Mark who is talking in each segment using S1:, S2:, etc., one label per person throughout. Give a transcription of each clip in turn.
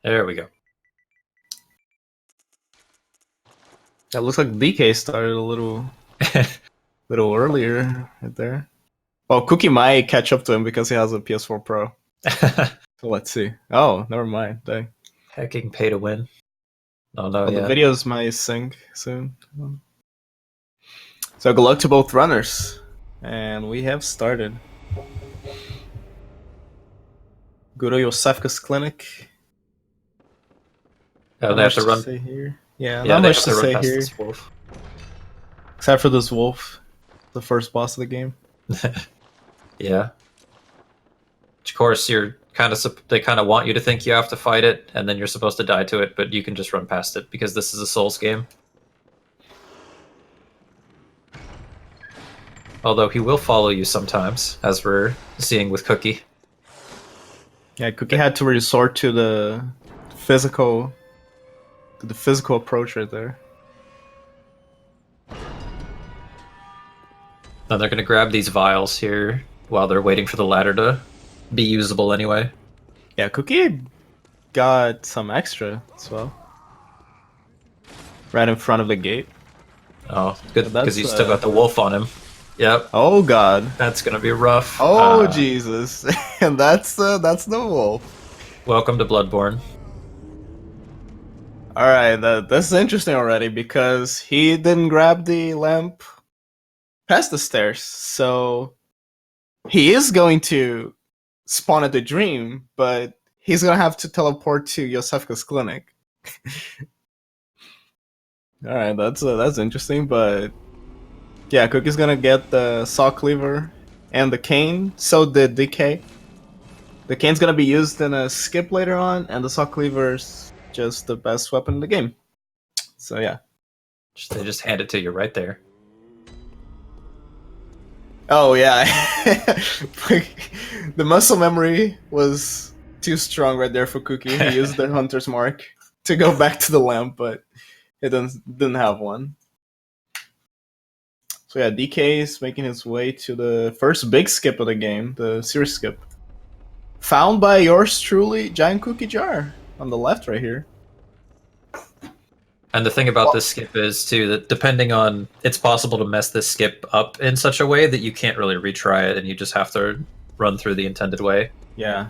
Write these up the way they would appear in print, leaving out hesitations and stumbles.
S1: There we go.
S2: That looks like DK started a little earlier right there. Well, Cookie might catch up to him because he has a PS4 Pro. So let's see. Oh, never mind. Dang.
S1: Hacking pay to win. Oh no,
S2: Well,
S1: yeah.
S2: the videos might sync soon. So good luck to both runners. And we have started. Go to Yosefka's clinic.
S1: Oh, they have to run.
S2: Say here. Yeah,
S1: Yeah,
S2: not
S1: they
S2: much
S1: have
S2: to
S1: to run
S2: say
S1: past
S2: here.
S1: this wolf.
S2: Except for this wolf, the first boss of the game.
S1: Yeah. Of course, you're they kind of want you to think you have to fight it, and then you're supposed to die to it, but you can just run past it because this is a Souls game. Although he will follow you sometimes, as we're seeing with Cookie.
S2: Yeah, Cookie had to resort to the physical approach right there.
S1: Then they're going to grab these vials here while they're waiting for the ladder to be usable anyway.
S2: Yeah, Cookie got some extra as well. Right in front of the gate.
S1: Oh, good,
S2: That's,
S1: because you still got the wolf on him. Yep.
S2: Oh god.
S1: That's going to be rough.
S2: Oh Jesus. And that's the wolf.
S1: Welcome to Bloodborne.
S2: Alright, that's interesting already because he didn't grab the lamp past the stairs, so he is going to spawn at the dream, but he's gonna have to teleport to Yosefka's clinic. Alright, that's interesting, but yeah, Cookie's gonna get the saw cleaver and the cane, so did DK. The cane's gonna be used in a skip later on, and the saw cleaver's just the best weapon in the game. So yeah.
S1: They just hand it to you right there.
S2: Oh yeah. The muscle memory was too strong right there for Cookie. He used the hunter's mark to go back to the lamp, but it didn't have one. So yeah, DK is making his way to the first big skip of the game, the serious skip. Found by yours truly, GiantCookieJar, on the left right here.
S1: And the thing about this skip is, too, that depending on... It's possible to mess this skip up in such a way that you can't really retry it, and you just have to run through the intended way.
S2: Yeah.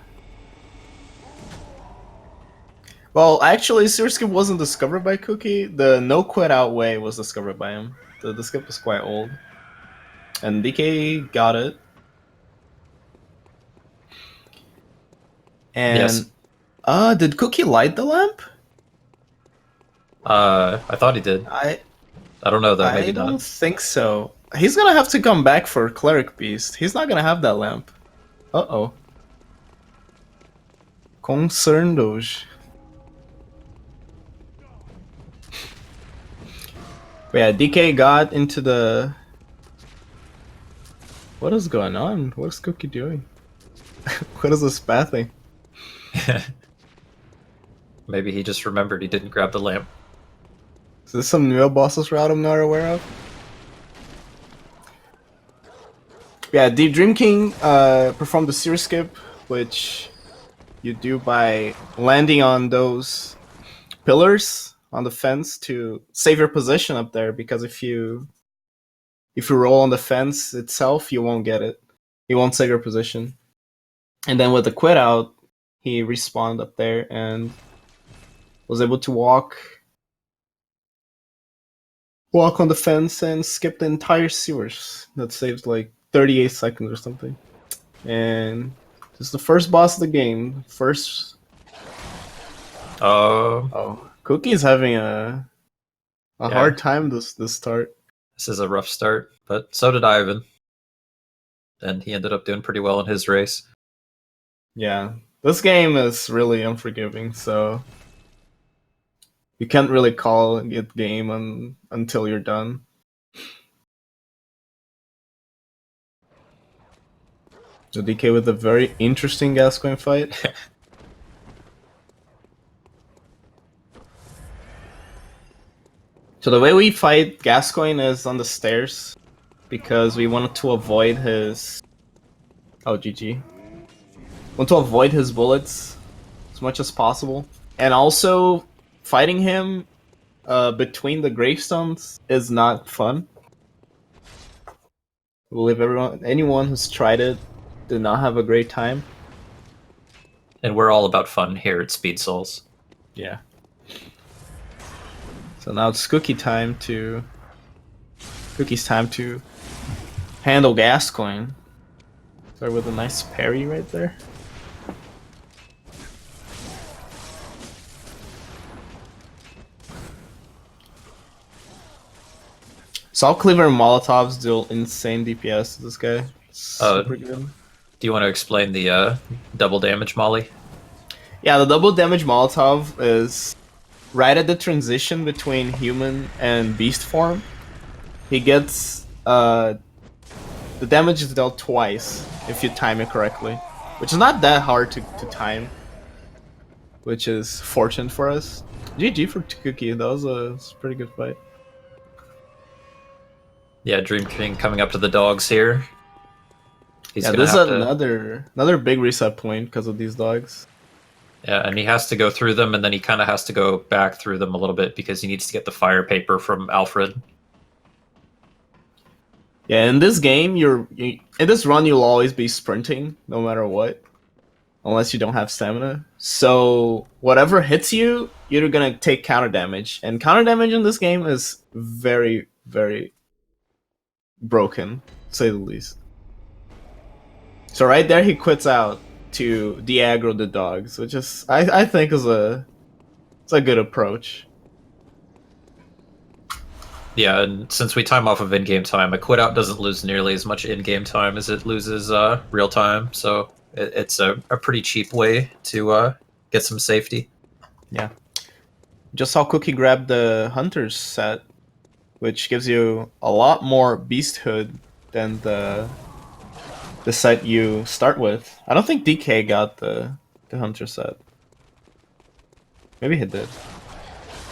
S2: Well, actually, serious skip wasn't discovered by Cookie. The no quit out way was discovered by him. The skip was quite old. And DK got it. And
S1: yes.
S2: Did Cookie light the lamp?
S1: I thought he did.
S2: I
S1: don't know though. Maybe
S2: I don't
S1: not.
S2: think so. He's gonna have to come back for Cleric Beast. He's not gonna have that lamp. Uh-oh. Concernos. But yeah, DK got into the... What is going on? What is Cookie doing? What is this pathing?
S1: Maybe he just remembered he didn't grab the lamp.
S2: Is this some new bosses route I'm not aware of? Yeah, ztheDreamKing performed the series skip, which you do by landing on those pillars on the fence to save your position up there, because if you roll on the fence itself, you won't get it. You won't save your position. And then with the quit out, he respawned up there and was able to walk on the fence and skip the entire sewers. That saves like 38 seconds or something. And this is the first boss of the game. First. Oh, Cookie's having a hard time this start.
S1: This is a rough start, but so did Ivan. And he ended up doing pretty well in his race.
S2: Yeah, this game is really unforgiving, so you can't really call it game until you're done. The DK with a very interesting Gascoigne fight. So the way we fight Gascoigne is on the stairs, because we wanted to avoid his... Oh, GG. Want to avoid his bullets as much as possible. And also, fighting him between the gravestones is not fun. I believe anyone who's tried it did not have a great time.
S1: And we're all about fun here at Speed Souls.
S2: Yeah. So now it's Cookie's time to handle Gascoigne. Start with a nice parry right there. Salt Cleaver and Molotovs deal insane DPS to this guy. Super good.
S1: Do you want to explain the double damage molly?
S2: Yeah, the double damage Molotov is right at the transition between human and beast form. He gets the damage is dealt twice if you time it correctly, which is not that hard to time, which is fortunate for us. GG for Cookie, that was a pretty good fight.
S1: Yeah, DreamKing coming up to the dogs here.
S2: Yeah, this is another big reset point because of these dogs.
S1: Yeah, and he has to go through them, and then he kind of has to go back through them a little bit because he needs to get the fire paper from Alfred.
S2: Yeah, in this game, in this run, you'll always be sprinting, no matter what, unless you don't have stamina. So whatever hits you, you're gonna take counter damage, and counter damage in this game is very, very broken, to say the least. So right there, he quits out to de-aggro the dogs, which is I think is a good approach.
S1: Yeah, and since we time off of in-game time, a quit out doesn't lose nearly as much in-game time as it loses real time, so it's a pretty cheap way to get some safety.
S2: Yeah. Just saw Cookie grab the Hunter's set, which gives you a lot more beasthood than the set you start with. I don't think DK got the Hunter set. Maybe he did.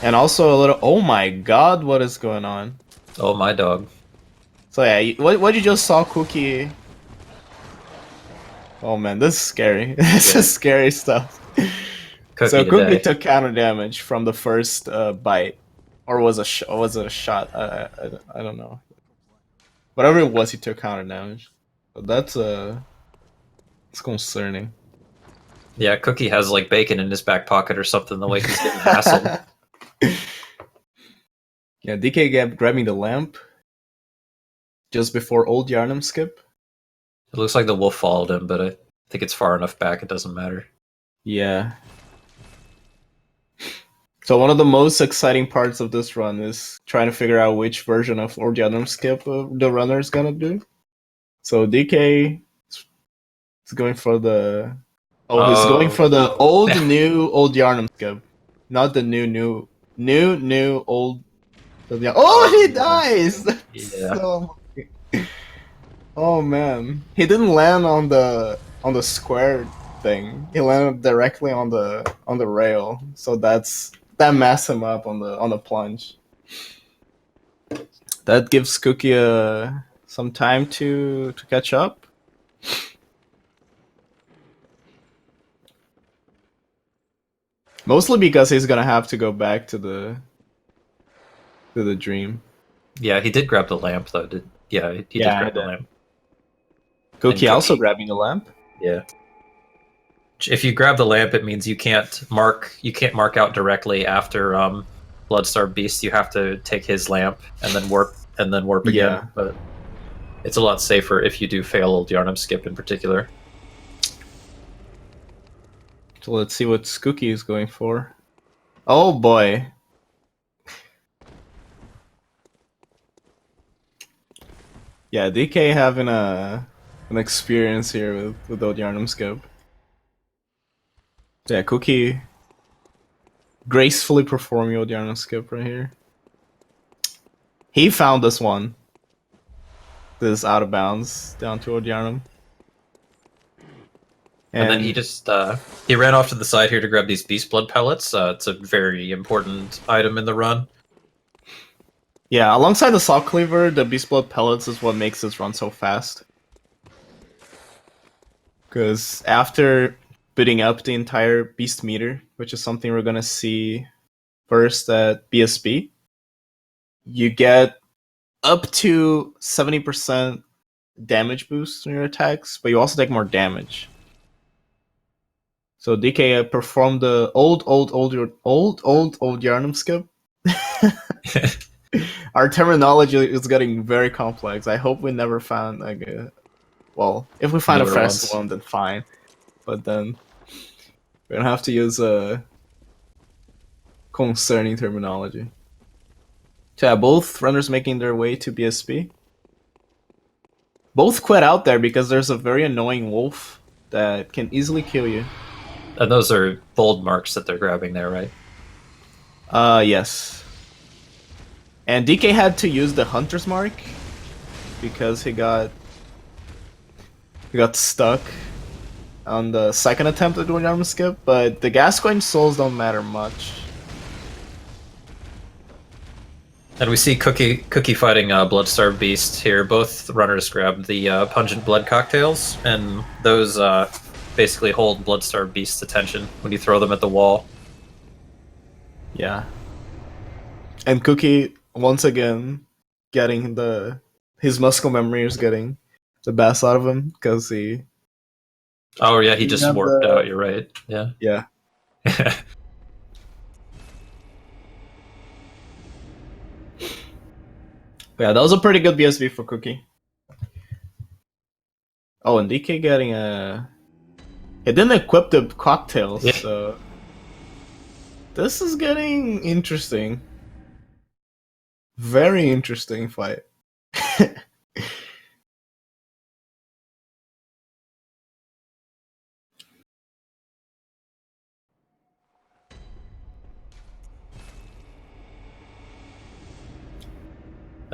S2: And also a little... Oh my god, what is going on?
S1: Oh my dog.
S2: So yeah, what you just saw, Cookie... Oh man, this is scary. This is scary stuff. Cookie took counter damage from the first bite. Or was a shot? I don't know. Whatever it was, he took counter damage. But that's it's concerning.
S1: Yeah, Cookie has like bacon in his back pocket or something the way he's getting hassled.
S2: Yeah, DK grabbing the lamp just before old Yarnum skip.
S1: It looks like the wolf followed him, but I think it's far enough back it doesn't matter.
S2: Yeah. So one of the most exciting parts of this run is trying to figure out which version of old Yarnum skip the runner is gonna do. So DK is going for the... he's going for the old Yarnum skip. Not the new old... Oh, he dies!
S1: Yeah.
S2: So... Oh man. He didn't land on the square thing. He landed directly on the rail. So that messed him up on the plunge. That gives Cookie some time to catch up. Mostly because he's gonna have to go back to the dream.
S1: Yeah, he did grab the lamp though. He did grab the lamp.
S2: Cookie also grabbing the lamp.
S1: Yeah. If you grab the lamp, it means you can't mark out directly after Bloodstar Beast. You have to take his lamp and then warp again.
S2: Yeah.
S1: But it's a lot safer if you do fail Old Yarnum skip in particular.
S2: So let's see what Cookie is going for. Oh boy. Yeah, DK having an experience here with Old Yarnum skip. Yeah, Cookie gracefully performing Old Yarnum skip right here. He found this one. This out of bounds down to Old Yarnum.
S1: And then he just he ran off to the side here to grab these Beast Blood pellets. It's a very important item in the run.
S2: Yeah, alongside the Salt Cleaver, the Beast Blood pellets is what makes this run so fast. Because after bidding up the entire beast meter which is something we're gonna see first at BSB. You get up to 70% damage boost on your attacks, but you also take more damage. So DK performed the old Yarnum skip. Our terminology is getting very complex. I hope we never found like a if we find a
S1: Newer
S2: fast
S1: ones.
S2: one, then fine. But then we're gonna have to use a concerning terminology. So yeah, both runners making their way to BSB. Both quit out there because there's a very annoying wolf that can easily kill you.
S1: And those are bold marks that they're grabbing there, right?
S2: Yes. And DK had to use the hunter's mark because he got stuck on the second attempt at doing armor skip, but the Gascoigne souls don't matter much.
S1: And we see Cookie fighting Bloodstarved Beast here. Both runners grabbed the pungent blood cocktails, and those basically hold Bloodstarved Beast's attention when you throw them at the wall.
S2: Yeah. And Cookie once again getting his muscle memory is getting the best out of him because he.
S1: Oh yeah, he just
S2: got
S1: warped out. You're right. Yeah.
S2: Yeah. But yeah, that was a pretty good BSB for Cookie. Oh, and DK getting a. It didn't equip the cocktails,
S1: Yeah.
S2: so. This is getting interesting. Very interesting fight.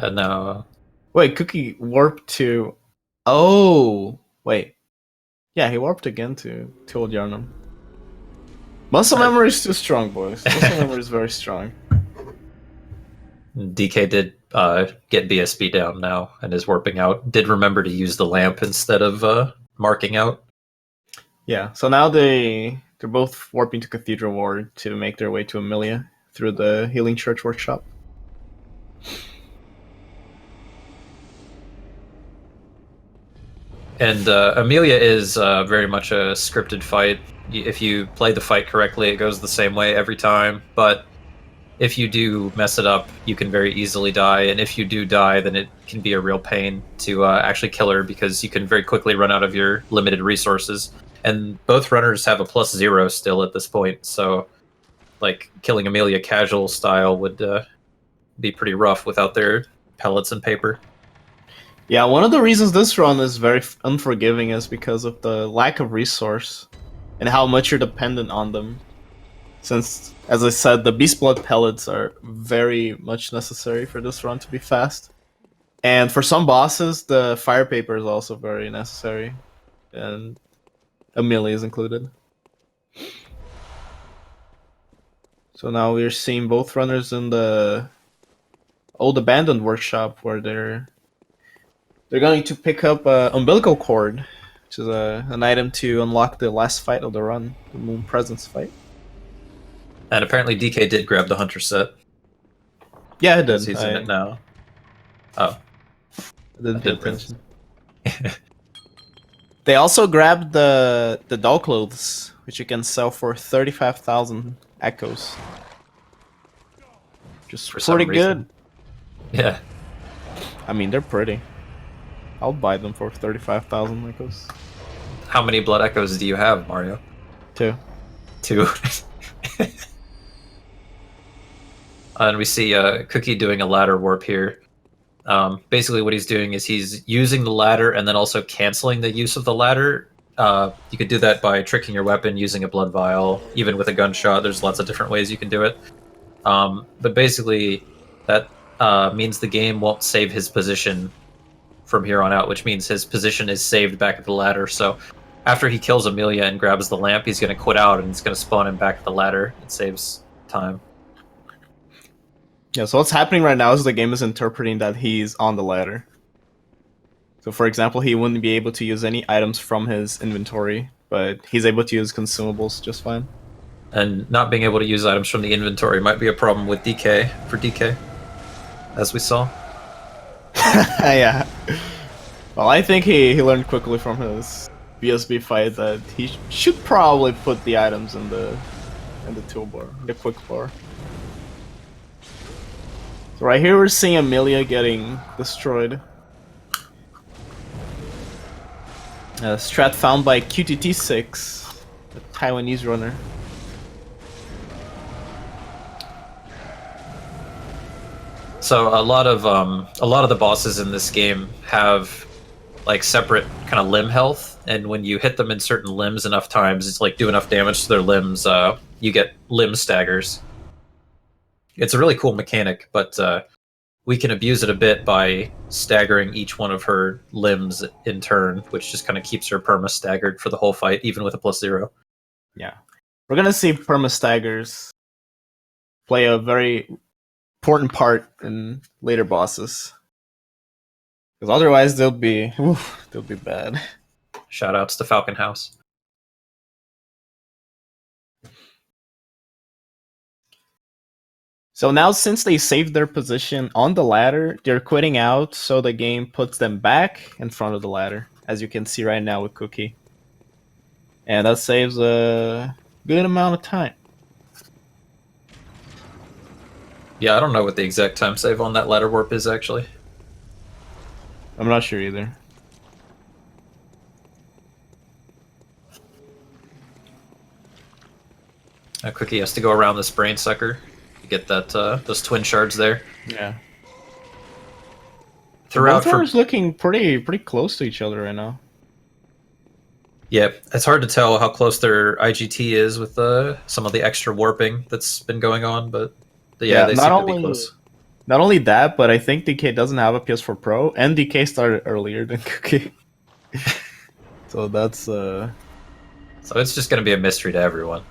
S1: And now,
S2: Wait, Cookie warped to. Oh, wait. Yeah, he warped again to Old Yarnum. Muscle memory is too strong, boys. Muscle memory is very strong.
S1: DK did get BSB down now and is warping out. Did remember to use the lamp instead of marking out.
S2: Yeah, so now they're both warping to Cathedral Ward to make their way to Amelia through the Healing Church Workshop.
S1: And Amelia is very much a scripted fight. If you play the fight correctly, it goes the same way every time. But if you do mess it up, you can very easily die. And if you do die, then it can be a real pain to actually kill her because you can very quickly run out of your limited resources. And both runners have a +0 still at this point. So, like, killing Amelia casual style would be pretty rough without their pellets and paper.
S2: Yeah, one of the reasons this run is very unforgiving is because of the lack of resource and how much you're dependent on them. Since, as I said, the Beast Blood pellets are very much necessary for this run to be fast. And for some bosses, the fire paper is also very necessary. And Amelia is included. So now we're seeing both runners in the old abandoned workshop where they're going to pick up an umbilical cord, which is an item to unlock the last fight of the run, the Moon Presence fight.
S1: And apparently DK did grab the Hunter set.
S2: Yeah, I did.
S1: He's in it now. Oh.
S2: I didn't pay attention. They also grabbed the doll clothes, which you can sell for 35,000 echoes. Just
S1: For some
S2: pretty
S1: reason.
S2: good.
S1: Yeah.
S2: I mean, they're pretty. I'll buy them for 35,000 echoes.
S1: How many blood echoes do you have, Mario?
S2: 2.
S1: 2. And we see Cookie doing a ladder warp here. Basically what he's doing is he's using the ladder and then also canceling the use of the ladder. You could do that by tricking your weapon using a blood vial, even with a gunshot. There's lots of different ways you can do it. But basically that means the game won't save his position from here on out, which means his position is saved back at the ladder. So after he kills Amelia and grabs the lamp, he's going to quit out and it's going to spawn him back at the ladder. It saves time.
S2: Yeah, so what's happening right now is the game is interpreting that he's on the ladder. So for example, he wouldn't be able to use any items from his inventory, but he's able to use consumables just fine.
S1: And not being able to use items from the inventory might be a problem with DK, for DK, as we saw.
S2: Yeah. Well, I think he learned quickly from his BSB fight that he should probably put the items in the toolbar, the quick bar. So right here we're seeing Amelia getting destroyed. Strat found by QTT6, a Taiwanese runner.
S1: So a lot of the bosses in this game have like separate kind of limb health, and when you hit them in certain limbs enough times, it's like do enough damage to their limbs, you get limb staggers. It's a really cool mechanic, but we can abuse it a bit by staggering each one of her limbs in turn, which just kind of keeps her perma staggered for the whole fight, even with a +0.
S2: Yeah, we're gonna see perma staggers play a very important part in later bosses, because otherwise they'll be bad.
S1: Shoutouts to Falcon House.
S2: So now, since they saved their position on the ladder, they're quitting out, so the game puts them back in front of the ladder, as you can see right now with Cookie. And that saves a good amount of time.
S1: Yeah, I don't know what the exact time save on that ladder warp is, actually.
S2: I'm not sure either.
S1: Cookie has to go around this brain sucker to get that those twin shards there.
S2: Yeah.
S1: Throughout
S2: Both runners looking pretty close to each other right now.
S1: Yeah, it's hard to tell how close their IGT is with some of the extra warping that's been going on, but yeah, they seem to be close.
S2: Not only that, but I think DK doesn't have a PS4 Pro, and DK started earlier than Cookie. So that's
S1: So it's just going to be a mystery to everyone.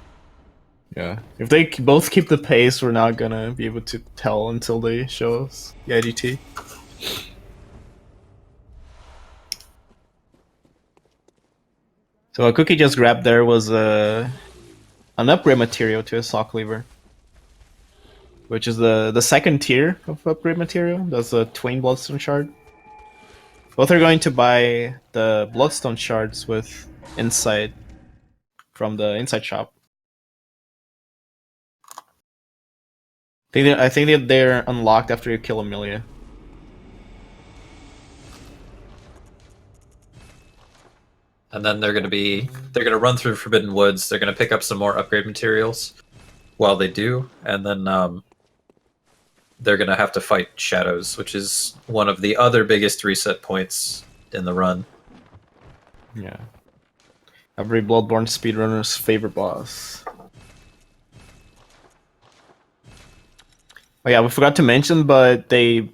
S2: Yeah. If they both keep the pace, we're not gonna be able to tell until they show us the IGT. So what Cookie just grabbed there was an upgrade material to his Sock Lever, which is the second tier of upgrade material. That's a Twain Bloodstone Shard. Both are going to buy the Bloodstone Shards with Insight from the Insight shop. I think that they're unlocked after you kill Amelia.
S1: And then they're going to run through Forbidden Woods. They're going to pick up some more upgrade materials while they do, and then they're going to have to fight Shadows, which is one of the other biggest reset points in the run.
S2: Yeah. Every Bloodborne speedrunner's favorite boss. Oh yeah, we forgot to mention, but they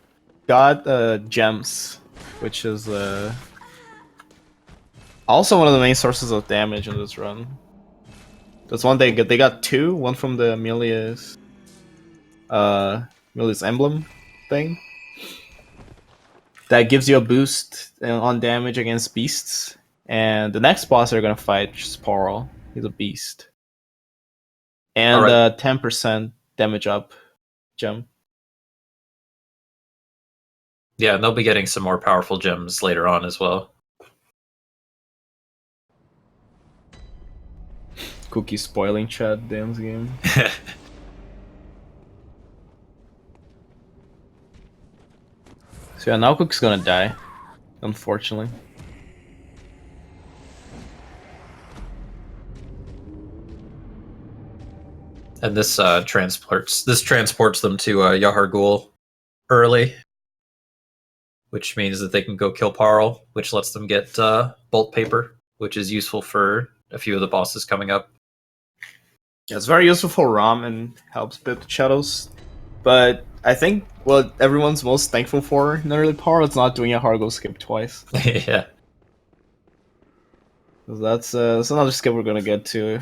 S2: got gems, which is also one of the main sources of damage in this run. That's one they got two, one from the Amelia's emblem thing. That gives you a boost on damage against beasts. And the next boss they're gonna fight, which is Paral. He's a beast. And 10% damage up gem.
S1: Yeah, and they'll be getting some more powerful gems later on as well.
S2: Cookie spoiling Chad Dan's game. So yeah, now Cookie's gonna die, unfortunately.
S1: And this transports them to Yahar Ghul early, which means that they can go kill Parl, which lets them get Bolt Paper, which is useful for a few of the bosses coming up.
S2: Yeah, it's very useful for Rom and helps bit the shadows. But I think what everyone's most thankful for in early Parl is not doing a Hargo skip twice.
S1: Yeah.
S2: That's another skip we're gonna get to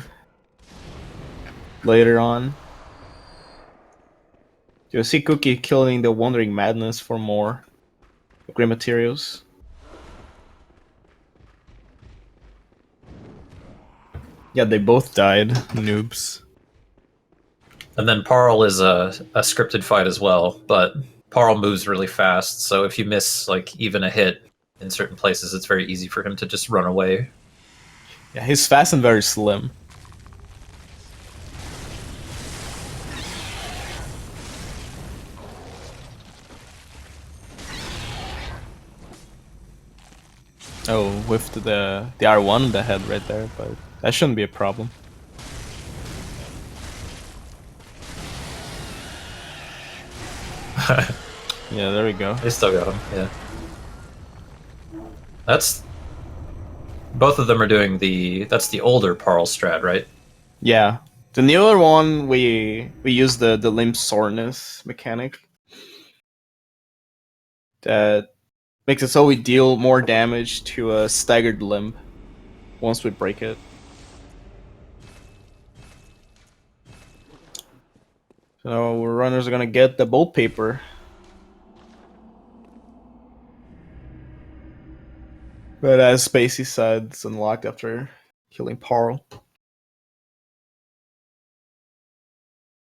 S2: later on. You'll see Cookie killing the Wandering Madness for more upgrade materials. Yeah, they both died, noobs.
S1: And then Parl is a scripted fight as well, but Parl moves really fast, so if you miss like even a hit in certain places, it's very easy for him to just run away.
S2: Yeah, he's fast and very slim. Oh, whiffed the R1 in the head right there, but that shouldn't be a problem. Yeah, there we go.
S1: They still got him, yeah. That's... Both of them are doing the... That's the older Parl strat, right?
S2: Yeah. The newer one, we use the limb soreness mechanic. That makes it so we deal more damage to a staggered limb once we break it. So runners are gonna get the bolt paper. But as Spacey said, it's unlocked after killing Parl.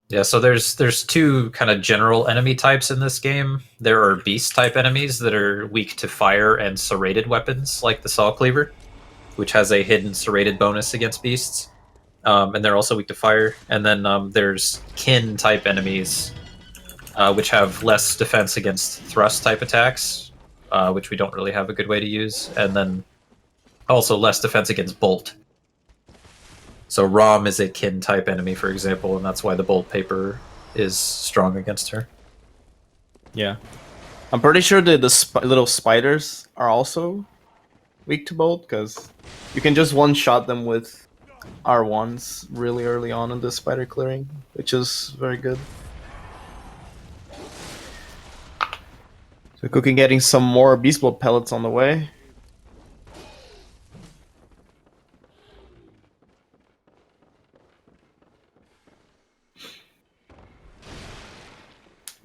S1: Yeah, so there's two kind of general enemy types in this game. There are beast type enemies that are weak to fire and serrated weapons, like the Saw Cleaver, which has a hidden serrated bonus against beasts. And they're also weak to fire. And then there's kin type enemies, which have less defense against thrust type attacks, which we don't really have a good way to use. And then also less defense against bolt. So Rom is a kin type enemy, for example, and that's why the bolt paper is strong against her.
S2: Yeah. I'm pretty sure the little spiders are also weak to bolt, because you can just one-shot them with R1s really early on in the spider clearing, which is very good. So Cookie getting some more Beast Blood pellets on the way.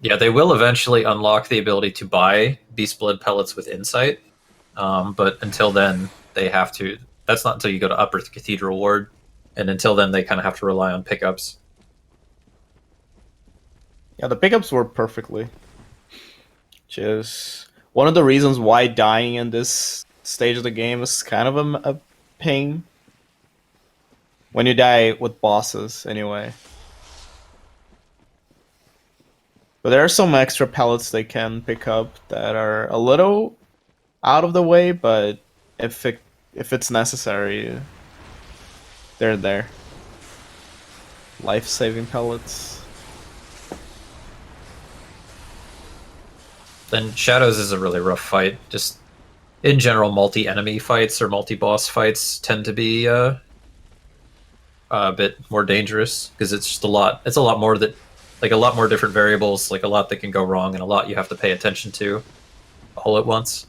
S1: Yeah, they will eventually unlock the ability to buy Beast Blood pellets with Insight, but until then, they have to... That's not until you go to Upper Cathedral Ward, and until then, they kind of have to rely on pickups.
S2: Yeah, the pickups work perfectly. Which is one of the reasons why dying in this stage of the game is kind of a pain. When you die with bosses, anyway. But there are some extra pellets they can pick up that are a little out of the way, but if it's necessary, they're there. Life-saving pellets.
S1: Then Shadows is a really rough fight. Just in general, multi-enemy fights or multi-boss fights tend to be a bit more dangerous because it's just a lot. It's a lot more that, like a lot more different variables, like a lot that can go wrong and a lot you have to pay attention to all at once.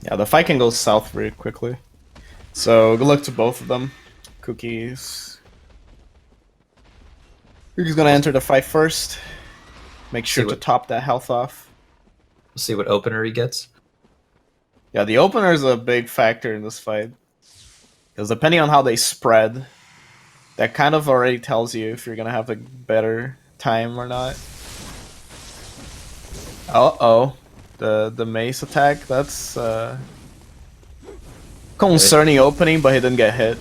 S2: Yeah, the fight can go south very quickly. So good luck to both of them. Cookie's gonna enter the fight first. Make sure to top that health off.
S1: See what opener he gets.
S2: Yeah, the opener is a big factor in this fight. Because depending on how they spread, that kind of already tells you if you're gonna have a better time or not. Uh-oh. The mace attack, that's concerning opening, but he didn't get hit.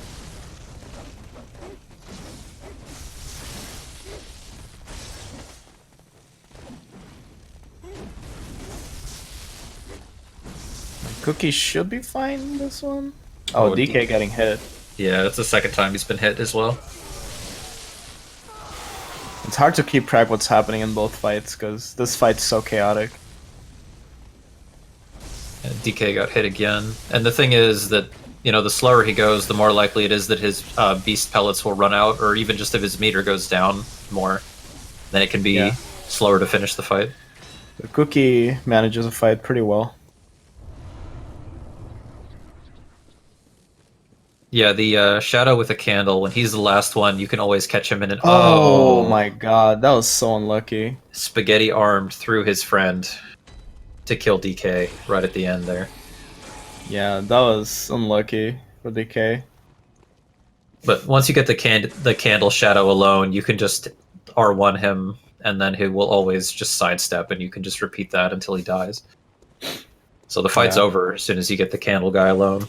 S2: Cookie should be fine in this one. Oh, DK getting hit.
S1: Yeah, that's the second time he's been hit as well.
S2: It's hard to keep track what's happening in both fights because this fight's so chaotic.
S1: And DK got hit again. And the thing is that, you know, the slower he goes, the more likely it is that his beast pellets will run out, or even just if his meter goes down more, then it can be slower to finish the fight.
S2: The Cookie manages the fight pretty well.
S1: Yeah, the Shadow with a candle, when he's the last one, you can always catch him in an...
S2: Oh my god, that was so unlucky.
S1: Spaghetti armed through his friend to kill DK right at the end there.
S2: Yeah, that was unlucky for DK.
S1: But once you get the candle shadow alone, you can just R1 him, and then he will always just sidestep, and you can just repeat that until he dies. So the fight's over as soon as you get the candle guy alone.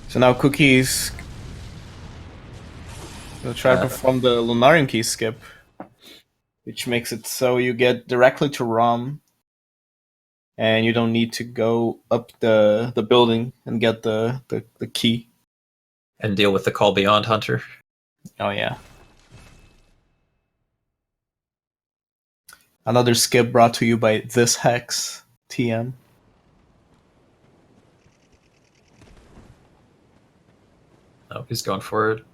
S2: So now Cookie's gonna try to perform the Lunarian key skip, which makes it so you get directly to Rom, and you don't need to go up the building and get the key.
S1: And deal with the Call Beyond Hunter.
S2: Oh yeah. Another skip brought to you by this Hex TM.
S1: Oh, he's going for it.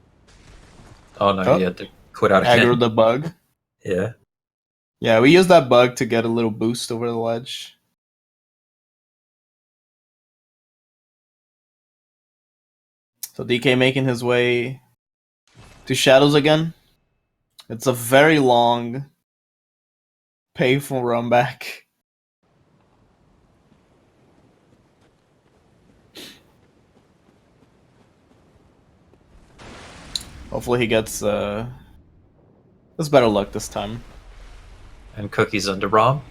S1: Oh no, he had to quit out
S2: Aggro
S1: again.
S2: the bug.
S1: Yeah.
S2: Yeah, we used that bug to get a little boost over the ledge. So DK making his way to Shadows again. It's a very long, painful run back. Hopefully he gets better luck this time.
S1: And Cookie's under Rom.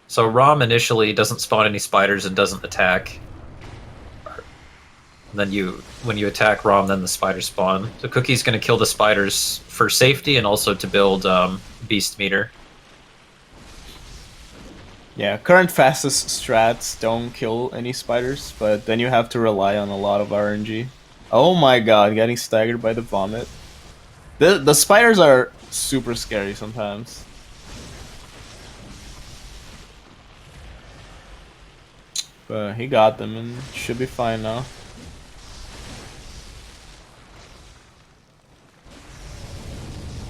S1: So Rom initially doesn't spawn any spiders and doesn't attack. And then when you attack Rom, then the spiders spawn. So Cookie's going to kill the spiders for safety and also to build beast meter.
S2: Yeah, current fastest strats don't kill any spiders, but then you have to rely on a lot of RNG. Oh my god, getting staggered by the vomit. The spiders are super scary sometimes. But he got them and should be fine now.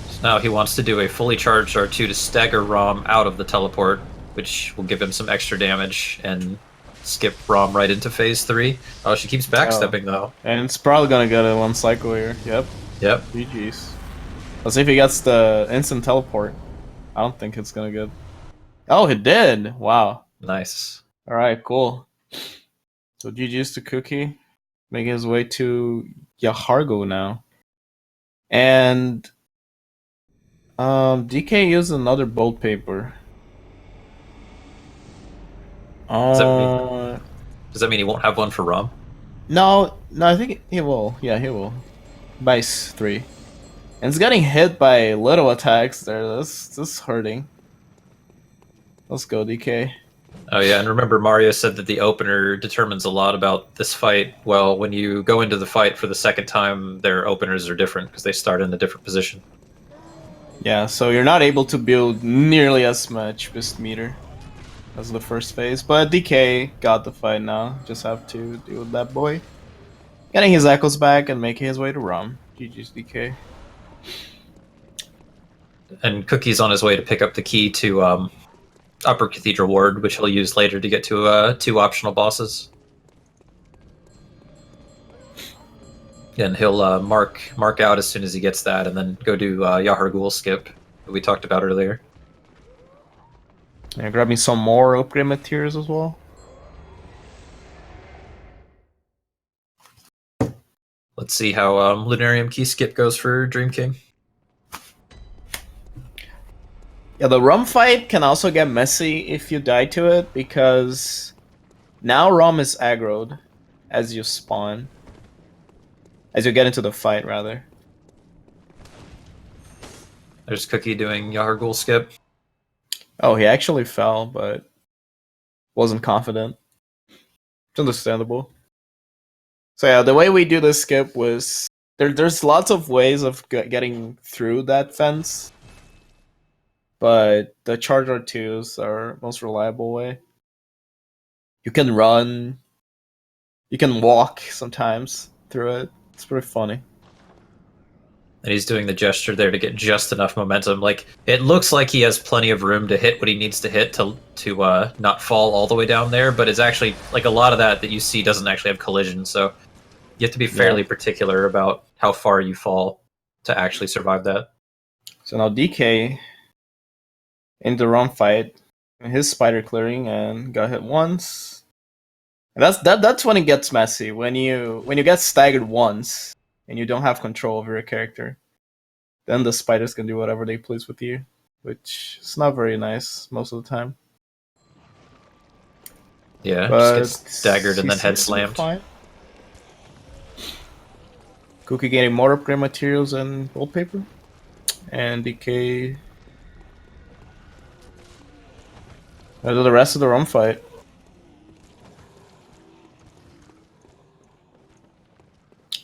S1: So now he wants to do a fully charged R2 to stagger Rom out of the teleport, which will give him some extra damage and skip Rom right into phase 3. Oh, she keeps backstepping though.
S2: And it's probably gonna get a 1 cycle here. Yep. GG's. Let's see if he gets the instant teleport. I don't think it's gonna get... Oh, he did! Wow.
S1: Nice.
S2: Alright, cool. So GG's to Cookie. Making his way to Yahargo now. And... DK used another bolt paper.
S1: Does that mean he won't have one for Rom?
S2: No, I think he will. Yeah, he will. Vice 3. And it's getting hit by little attacks there. This is hurting. Let's go, DK.
S1: Oh yeah, and remember Mario said that the opener determines a lot about this fight. Well, when you go into the fight for the second time, their openers are different because they start in a different position.
S2: Yeah, so you're not able to build nearly as much boost meter as the first phase, but DK got the fight now. Just have to deal with that boy. Getting his echoes back and making his way to Rom. GG's DK.
S1: And Cookie's on his way to pick up the key to Upper Cathedral Ward, which he'll use later to get to 2 optional bosses. And he'll mark out as soon as he gets that, and then go do Yahar Ghul skip that we talked about earlier.
S2: Yeah, grab me some more upgrade materials as well.
S1: Let's see how Lunarium Key skip goes for DreamKing.
S2: Yeah, the Rom fight can also get messy if you die to it, because now Rom is aggroed as you spawn. As you get into the fight, rather.
S1: There's Cookie doing Yahar Ghul skip.
S2: Oh, he actually fell, but wasn't confident. It's understandable. So yeah, the way we do this skip was... There's lots of ways of getting through that fence. But the charge R2s are most reliable way. You can run. You can walk sometimes through it. It's pretty funny.
S1: And he's doing the gesture there to get just enough momentum. Like, it looks like he has plenty of room to hit what he needs to hit to not fall all the way down there, but it's actually, like, a lot of that you see doesn't actually have collision, so you have to be fairly particular about how far you fall to actually survive that.
S2: So now DK in the Rom fight his spider clearing and got hit once. And that's when it gets messy. When you get staggered once and you don't have control over your character, then the spiders can do whatever they please with you, which is not very nice most of the time.
S1: Yeah,
S2: But
S1: just gets staggered and then head
S2: seems to be
S1: slammed.
S2: fine. Cookie getting more upgrade materials and wallpaper, and DK. The rest of the run fight.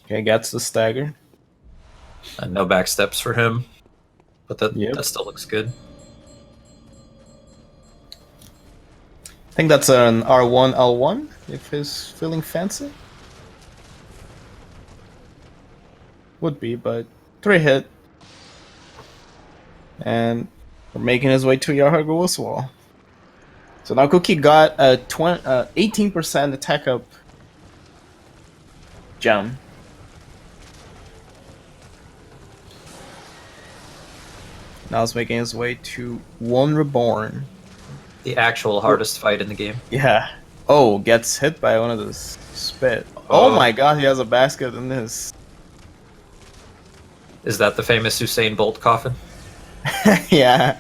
S2: Okay, gets the stagger.
S1: And no backsteps for him, but that
S2: Yep.
S1: still looks good.
S2: I think that's an R1 L1 if he's feeling fancy. Would be, but 3 hit. And we're making his way to Yarhargo wall. So now Cookie got a 18% attack up gem. Now he's making his way to One Reborn.
S1: The actual hardest fight in the game.
S2: Yeah. Oh, gets hit by one of the spit. Oh my god, he has a basket in his.
S1: Is that the famous Usain Bolt coffin?
S2: Yeah.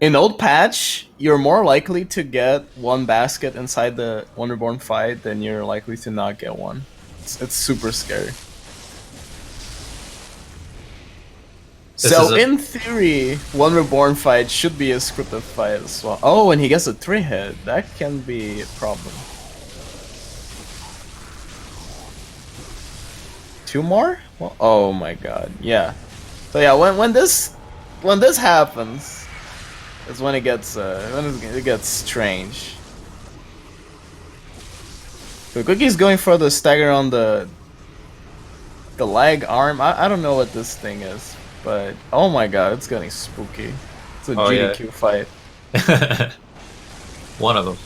S2: In Old Patch, you're more likely to get one basket inside the One Reborn fight than you're likely to not get one. It's super scary. So in theory, One Reborn fight should be a scripted fight as well. Oh, and he gets a 3 hit. That can be a problem. 2 more? Well, oh my god, yeah. So yeah, when this happens, is when it gets strange. So Cookie's going for the stagger on the leg arm. I don't know what this thing is, but oh my god, it's getting spooky. It's a GDQ fight.
S1: One of them.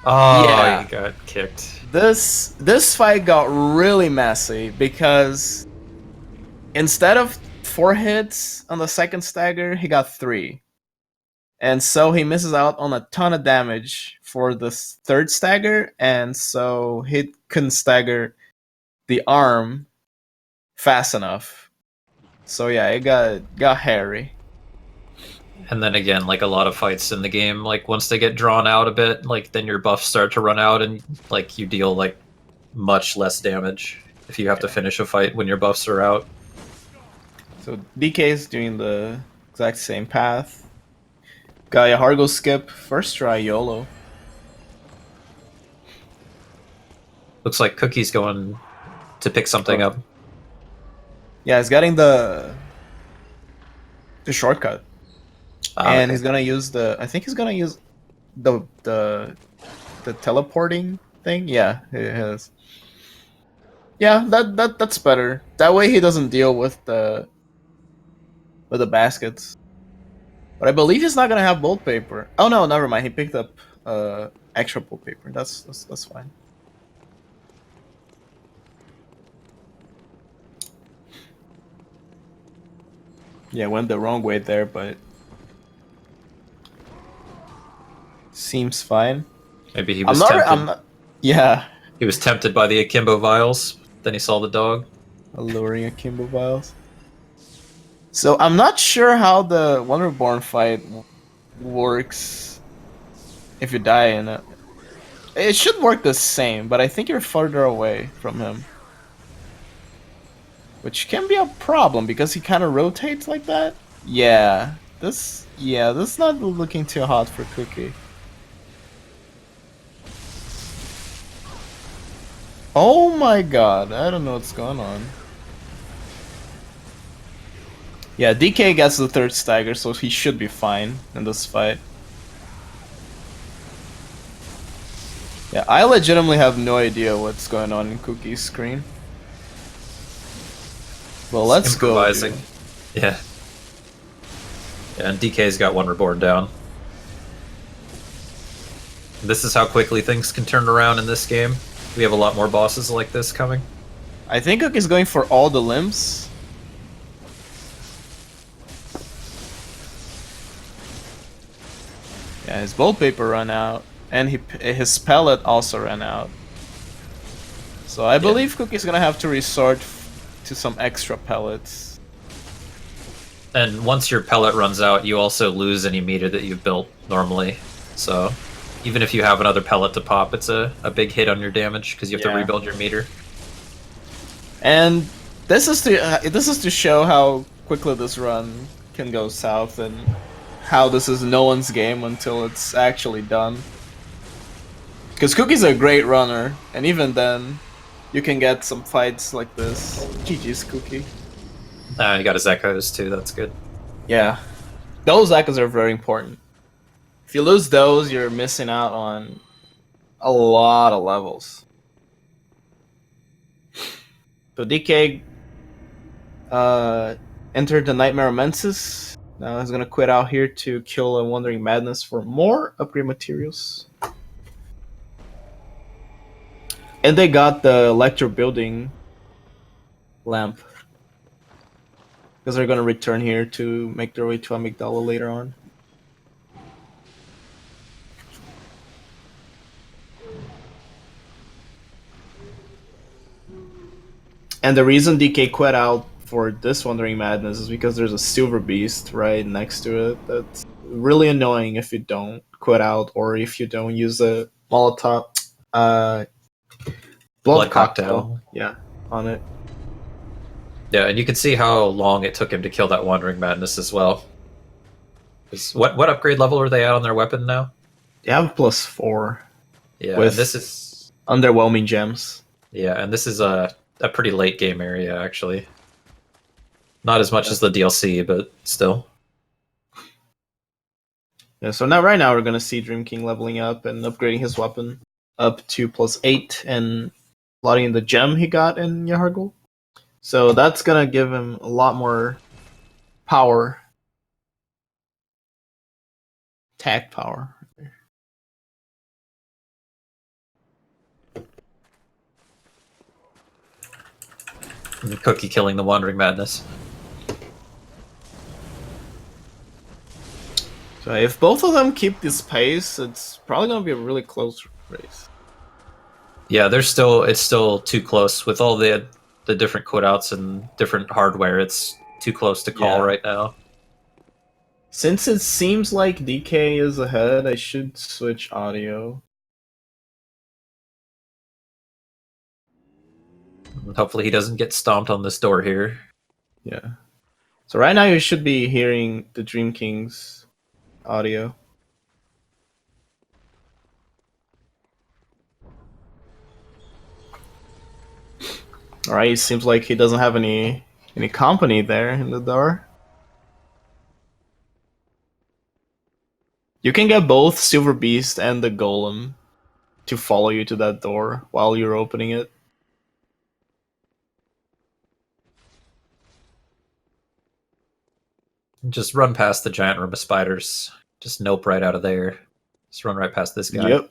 S1: Oh, yeah. He got kicked.
S2: This fight got really messy because instead of 4 hits on the second stagger, he got 3. And so he misses out on a ton of damage for the third stagger, and so he couldn't stagger the arm fast enough. So yeah, it got hairy.
S1: And then again, like a lot of fights in the game, like once they get drawn out a bit, like then your buffs start to run out and like you deal like much less damage if you have to finish a fight when your buffs are out.
S2: So DK is doing the exact same path. Got a Hargo skip, first try YOLO.
S1: Looks like Cookie's going to pick something up.
S2: Yeah, he's getting the shortcut. And he's gonna use I think he's gonna use the teleporting thing. Yeah, he has. Yeah, that's better. That way he doesn't deal with the baskets. But I believe he's not gonna have bolt paper. Oh no, never mind. He picked up extra bolt paper. That's fine. Yeah, went the wrong way there, but seems fine.
S1: Maybe he was tempted.
S2: Yeah.
S1: He was tempted by the Akimbo vials. Then he saw the dog.
S2: Alluring Akimbo vials. So I'm not sure how the One Reborn fight works if you die in it. It should work the same, but I think you're further away from him. Which can be a problem because he kind of rotates like that. Yeah, this is not looking too hot for Cookie. Oh my god, I don't know what's going on. Yeah, DK gets the third stagger, so he should be fine in this fight. Yeah, I legitimately have no idea what's going on in Cookie's screen. Well, let's
S1: improvising.
S2: Go.
S1: Yeah. Yeah, and DK's got One Reborn down. This is how quickly things can turn around in this game. We have a lot more bosses like this coming.
S2: I think Cookie's going for all the limbs. his bolt paper ran out, and his pellet also ran out. So I believe Cookie's gonna have to resort to some extra pellets.
S1: And once your pellet runs out, you also lose any meter that you've built normally. So even if you have another pellet to pop, it's a big hit on your damage because you have to rebuild your meter.
S2: And this is to show how quickly this run can go south and how this is no one's game until it's actually done. Because Cookie's a great runner, and even then, you can get some fights like this. GG's Cookie.
S1: You got his echoes too, that's good.
S2: Yeah. Those echoes are very important. If you lose those, you're missing out on a lot of levels. So DK entered the Nightmare of Mensis. Now he's gonna quit out here to kill a Wandering Madness for more upgrade materials. And they got the Electro Building lamp. Because they're gonna return here to make their way to Amygdala later on. And the reason DK quit out for this Wandering Madness is because there's a Silver Beast right next to it. That's really annoying if you don't quit out or if you don't use a Molotov blood cocktail. Yeah, on it.
S1: Yeah, and you can see how long it took him to kill that Wandering Madness as well. What upgrade level are they at on their weapon now?
S2: They have +4.
S1: Yeah,
S2: with
S1: and this is
S2: underwhelming gems.
S1: Yeah, and this is a pretty late game area actually. Not as much as the DLC, but still.
S2: Yeah, so now right now we're gonna see SpeedRunning leveling up and upgrading his weapon up to +8 and slotting the gem he got in Yahargul. So that's gonna give him a lot more power. Tag power.
S1: And Cookie killing the Wandering Madness.
S2: So if both of them keep this pace, it's probably gonna be a really close race.
S1: Yeah, it's still too close with all the different quitouts and different hardware. It's too close to call right now.
S2: Since it seems like DK is ahead, I should switch audio.
S1: Hopefully he doesn't get stomped on this door here.
S2: Yeah. So right now you should be hearing the SpeedRunning's audio. Alright, it seems like he doesn't have any company there in the door. You can get both Silver Beast and the Golem to follow you to that door while you're opening it.
S1: Just run past the giant room of spiders. Just nope right out of there. Just run right past this guy.
S2: Yep.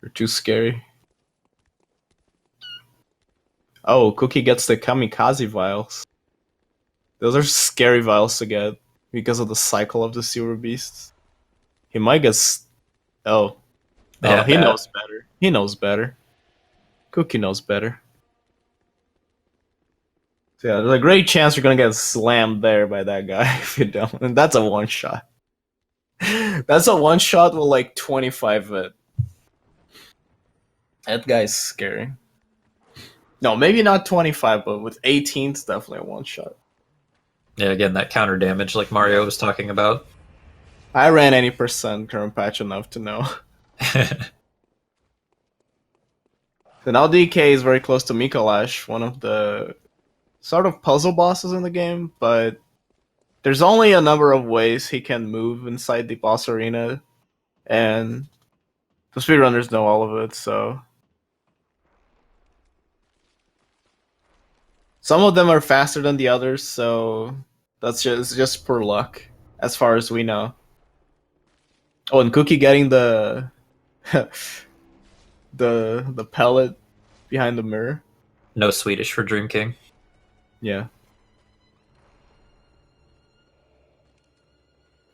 S2: They're too scary. Oh, Cookie gets the Kamikaze Vials. Those are scary vials to get because of the cycle of the Silver Beasts. He might get... Oh, he knows better. He knows better. Cookie knows better. So yeah, there's a great chance you're gonna get slammed there by that guy if you don't. And that's a one-shot. That's a one-shot with like 25 hit. That guy's scary. No, maybe not 25, but with 18, it's definitely a one-shot.
S1: Yeah, again, that counter damage like Mario was talking about.
S2: I ran any percent current patch enough to know. So now DK is very close to Mikolash, one of the sort of puzzle bosses in the game, but there's only a number of ways he can move inside the boss arena, and the speedrunners know all of it, so... Some of them are faster than the others, so that's just pure luck, as far as we know. Oh, and Cookie getting the the pellet behind the mirror.
S1: No Swedish for SpeedRunning.
S2: Yeah.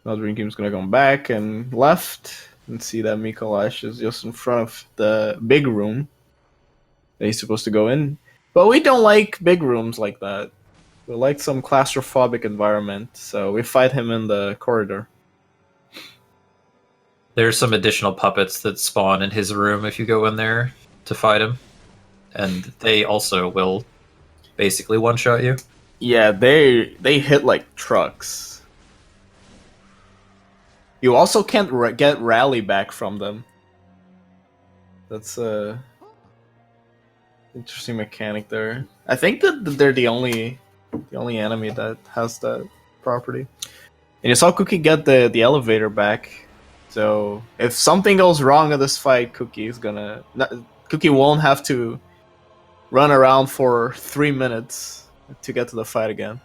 S2: Now Dream Team's gonna come back and left and see that Mikolash is just in front of the big room that he's supposed to go in. But we don't like big rooms like that. We like some claustrophobic environment, so we fight him in the corridor.
S1: There's some additional puppets that spawn in his room if you go in there to fight him, and they also will basically one-shot you.
S2: Yeah, they hit like trucks. You also can't get rally back from them. That's a interesting mechanic there. I think that they're the only enemy that has that property. And you saw Cookie get the elevator back. So if something goes wrong in this fight, Cookie won't have to run around for 3 minutes to get to the fight again.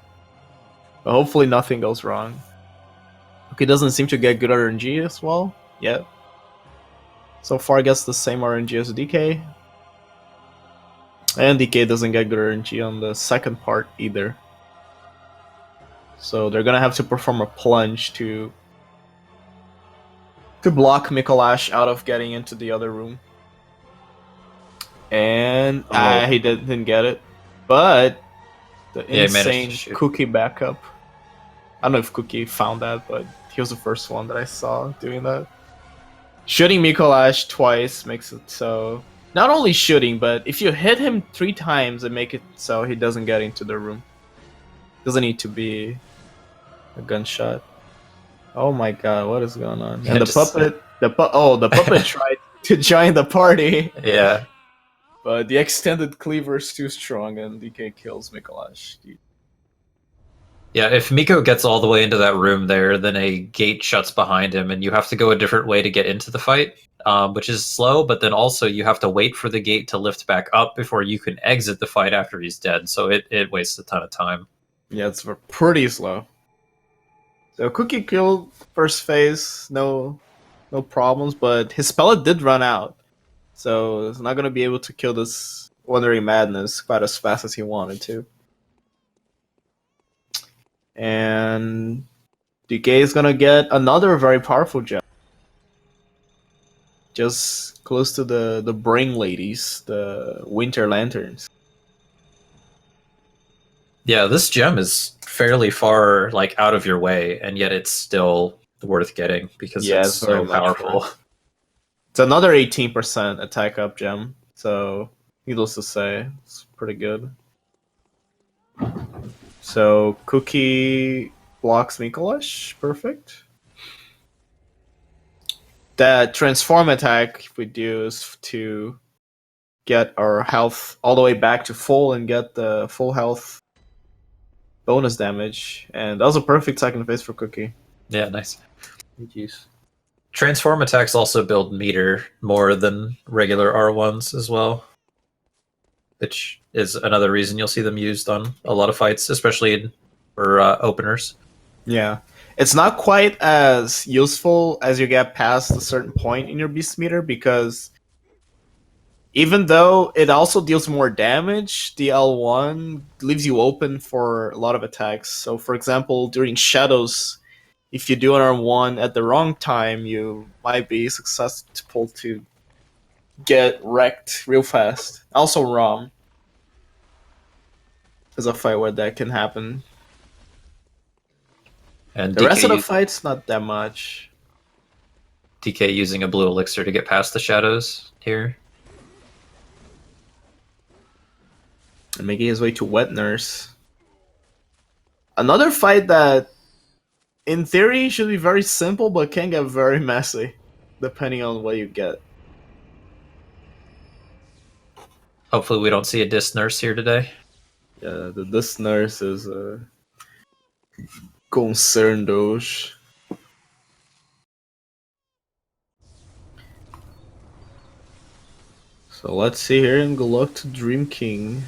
S2: But hopefully nothing goes wrong. Cookie doesn't seem to get good RNG as well yet. So far gets the same RNG as DK. And DK doesn't get good RNG on the second part either. So they're gonna have to perform a plunge to block Mikolash out of getting into the other room. And he didn't get it. But the insane Cookie backup. I don't know if Cookie found that, but he was the first one that I saw doing that. Shooting Mikolash twice makes it so... Not only shooting, but if you hit him 3 times and make it so he doesn't get into the room. Doesn't need to be a gunshot. Oh my god, what is going on? And the puppet tried to join the party.
S1: Yeah.
S2: But the extended cleaver is too strong and DK kills Mikolash.
S1: Yeah, if Miko gets all the way into that room there, then a gate shuts behind him and you have to go a different way to get into the fight, which is slow, but then also you have to wait for the gate to lift back up before you can exit the fight after he's dead, so it wastes a ton of time.
S2: Yeah, it's pretty slow. So Cookie killed first phase, no problems, but his pellet did run out. So he's not going to be able to kill this Wandering Madness quite as fast as he wanted to. And DK is going to get another very powerful gem. Just close to the Brain Ladies, the Winter Lanterns. Yeah,
S1: this gem is fairly far out of your way, and yet it's still worth getting because it's so powerful.
S2: It's another 18% attack up gem, so needless to say, it's pretty good. So Cookie blocks Mikolash, perfect. That transform attack we do is to get our health all the way back to full and get the full health bonus damage, and that was a perfect second phase for Cookie.
S1: Yeah, nice.
S2: Jeez.
S1: Transform attacks also build meter more than regular R1s as well, which is another reason you'll see them used on a lot of fights, especially for openers.
S2: Yeah. It's not quite as useful as you get past a certain point in your beast meter, because even though it also deals more damage, the L1 leaves you open for a lot of attacks. So for example, during Shadows, if you do an R1 at the wrong time, you might be successful to get wrecked real fast. Also wrong. There's a fight where that can happen. And the rest of the fight's not that much.
S1: DK using a blue elixir to get past the Shadows here.
S2: And making his way to Wet Nurse. Another fight that in theory should be very simple, but can get very messy, depending on what you get.
S1: Hopefully we don't see a Dis Nurse here today.
S2: Yeah, the Dis Nurse is concerned those. So let's see here, and good luck to ztheDreamKing.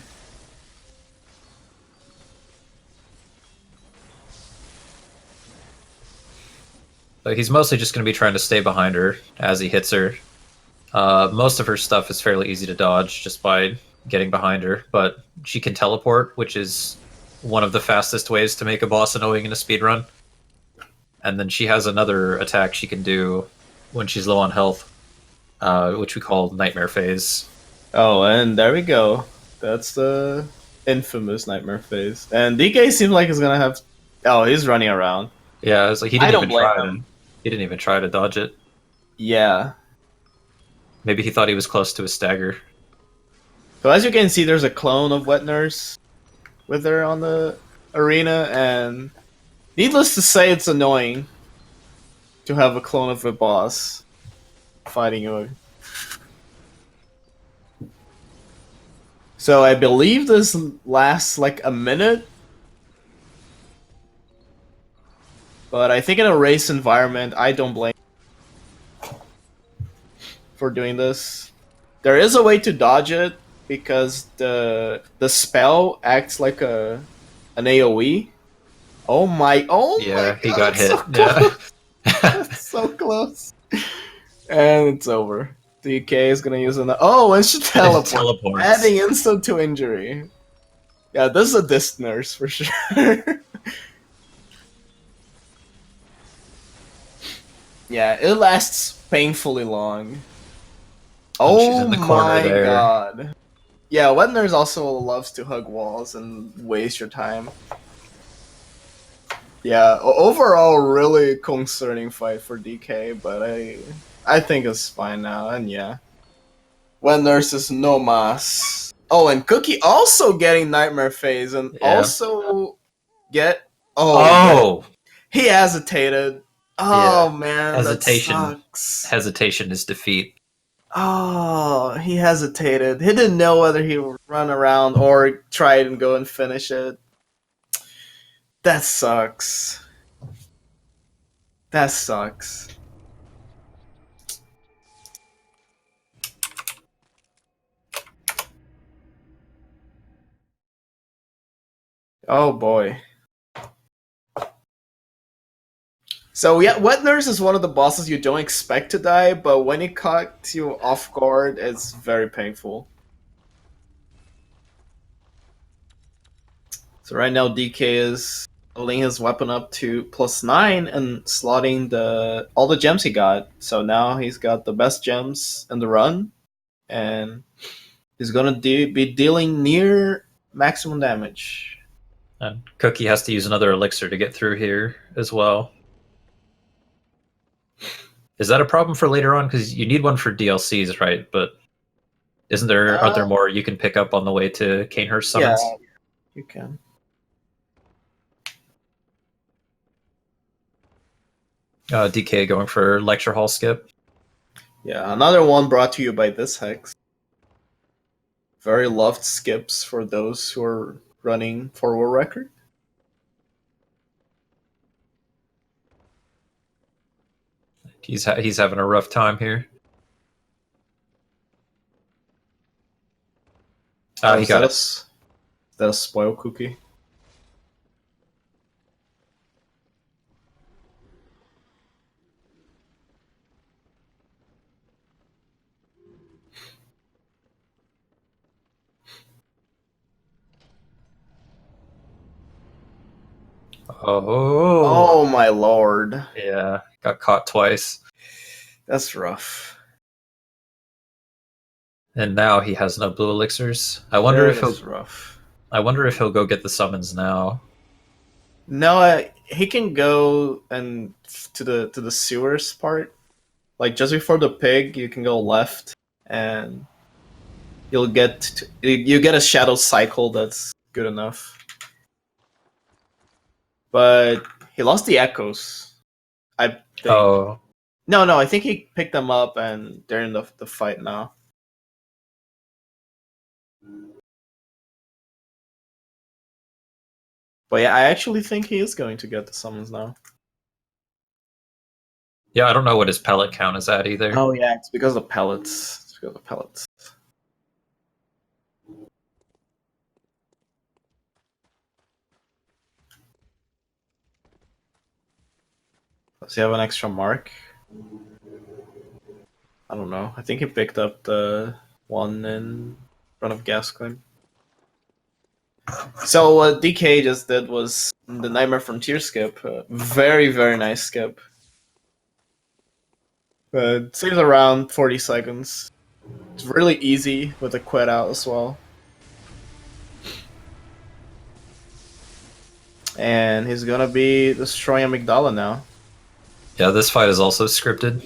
S1: But he's mostly just going to be trying to stay behind her as he hits her. Most of her stuff is fairly easy to dodge just by getting behind her, but she can teleport, which is one of the fastest ways to make a boss annoying in a speedrun. and then she has another attack she can do when she's low on health, which we call Nightmare Phase.
S2: Oh, and there we go. That's the infamous Nightmare Phase. And DK seems like he's gonna have. Oh, he's running around.
S1: Yeah, it's like he
S2: I
S1: didn't
S2: don't
S1: even
S2: blame
S1: try
S2: him.
S1: to. He didn't even try to dodge it.
S2: Yeah.
S1: Maybe he thought he was close to a stagger.
S2: So as you can see, there's a clone of Wet Nurse with her on the arena, and needless to say, it's annoying to have a clone of a boss fighting you. So I believe this lasts like a minute, but I think in a race environment, I don't blame for doing this. There is a way to dodge it because the spell acts like an AoE. Oh my
S1: Yeah,
S2: god,
S1: he got
S2: it's
S1: hit.
S2: so
S1: Yeah.
S2: close. It's so close. And it's over. DK is gonna use an and she teleports.
S1: Teleports.
S2: Adding instant to injury. Yeah, this is a disc nurse for sure. Yeah, it lasts painfully long.
S1: And she's
S2: Oh
S1: in the corner
S2: my
S1: there.
S2: god. Yeah, Wet Nurse also loves to hug walls and waste your time. Yeah, overall, really concerning fight for DK, but I think it's fine now, and yeah. When Nurses no mas. Oh, and Cookie also getting Nightmare Phase, and
S1: Yeah.
S2: also get
S1: Oh!
S2: he hesitated. Oh man,
S1: Hesitation.
S2: that sucks.
S1: Hesitation is defeat.
S2: Oh, he hesitated. He didn't know whether he would run around or try and go and finish it. That sucks. That sucks. Oh boy. So yeah, Wet Nurse is one of the bosses you don't expect to die, but when it caught you off guard, it's very painful. So right now DK is holding his weapon up to +9 and slotting all the gems he got. So now he's got the best gems in the run, and he's gonna be dealing near maximum damage.
S1: And Cookie has to use another elixir to get through here as well. Is that a problem for later on? Because you need one for DLCs, right? But aren't there more you can pick up on the way to Canehurst summons?
S2: Yeah, you can.
S1: DK going for lecture hall skip.
S2: Yeah, another one brought to you by this hex. Very loved skips for those who are running for world record.
S1: He's having a rough time here. He got it.
S2: Is that a spoil cookie?
S1: Oh.
S2: Oh my lord.
S1: Yeah, got caught twice.
S2: That's rough.
S1: And now he has no blue elixirs. I wonder if
S2: rough.
S1: I wonder if he'll go get the summons now.
S2: No, he can go and to the sewers part. Like just before the pig, you can go left, and you get a shadow cycle that's good enough. But he lost the echoes. I think.
S1: Oh.
S2: No, I think he picked them up and they're in the fight now. But yeah, I actually think he is going to get the summons now.
S1: Yeah, I don't know what his pellet count is at either.
S2: Oh yeah, it's because of pellets. It's because of pellets. Does he have an extra mark? I don't know. I think he picked up the one in front of Gascoigne. So what DK just did was the Nightmare Frontier skip. Very, very nice skip. It saves around 40 seconds. It's really easy with a quit out as well. And he's gonna be destroying Amygdala now.
S1: Yeah, this fight is also scripted.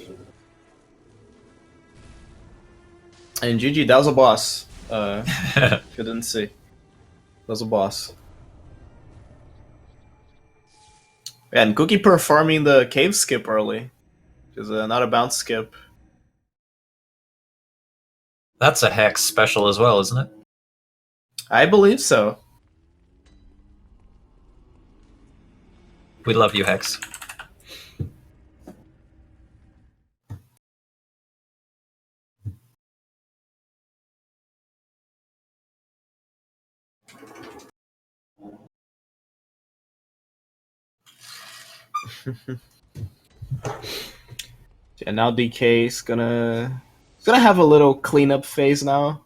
S2: And GG, that was a boss. If you didn't see. That was a boss. And Cookie performing the cave skip early. Which is not a bounce skip.
S1: That's a Hex special as well, isn't it?
S2: I believe so.
S1: We love you, Hex.
S2: And now DK is gonna have a little cleanup phase now.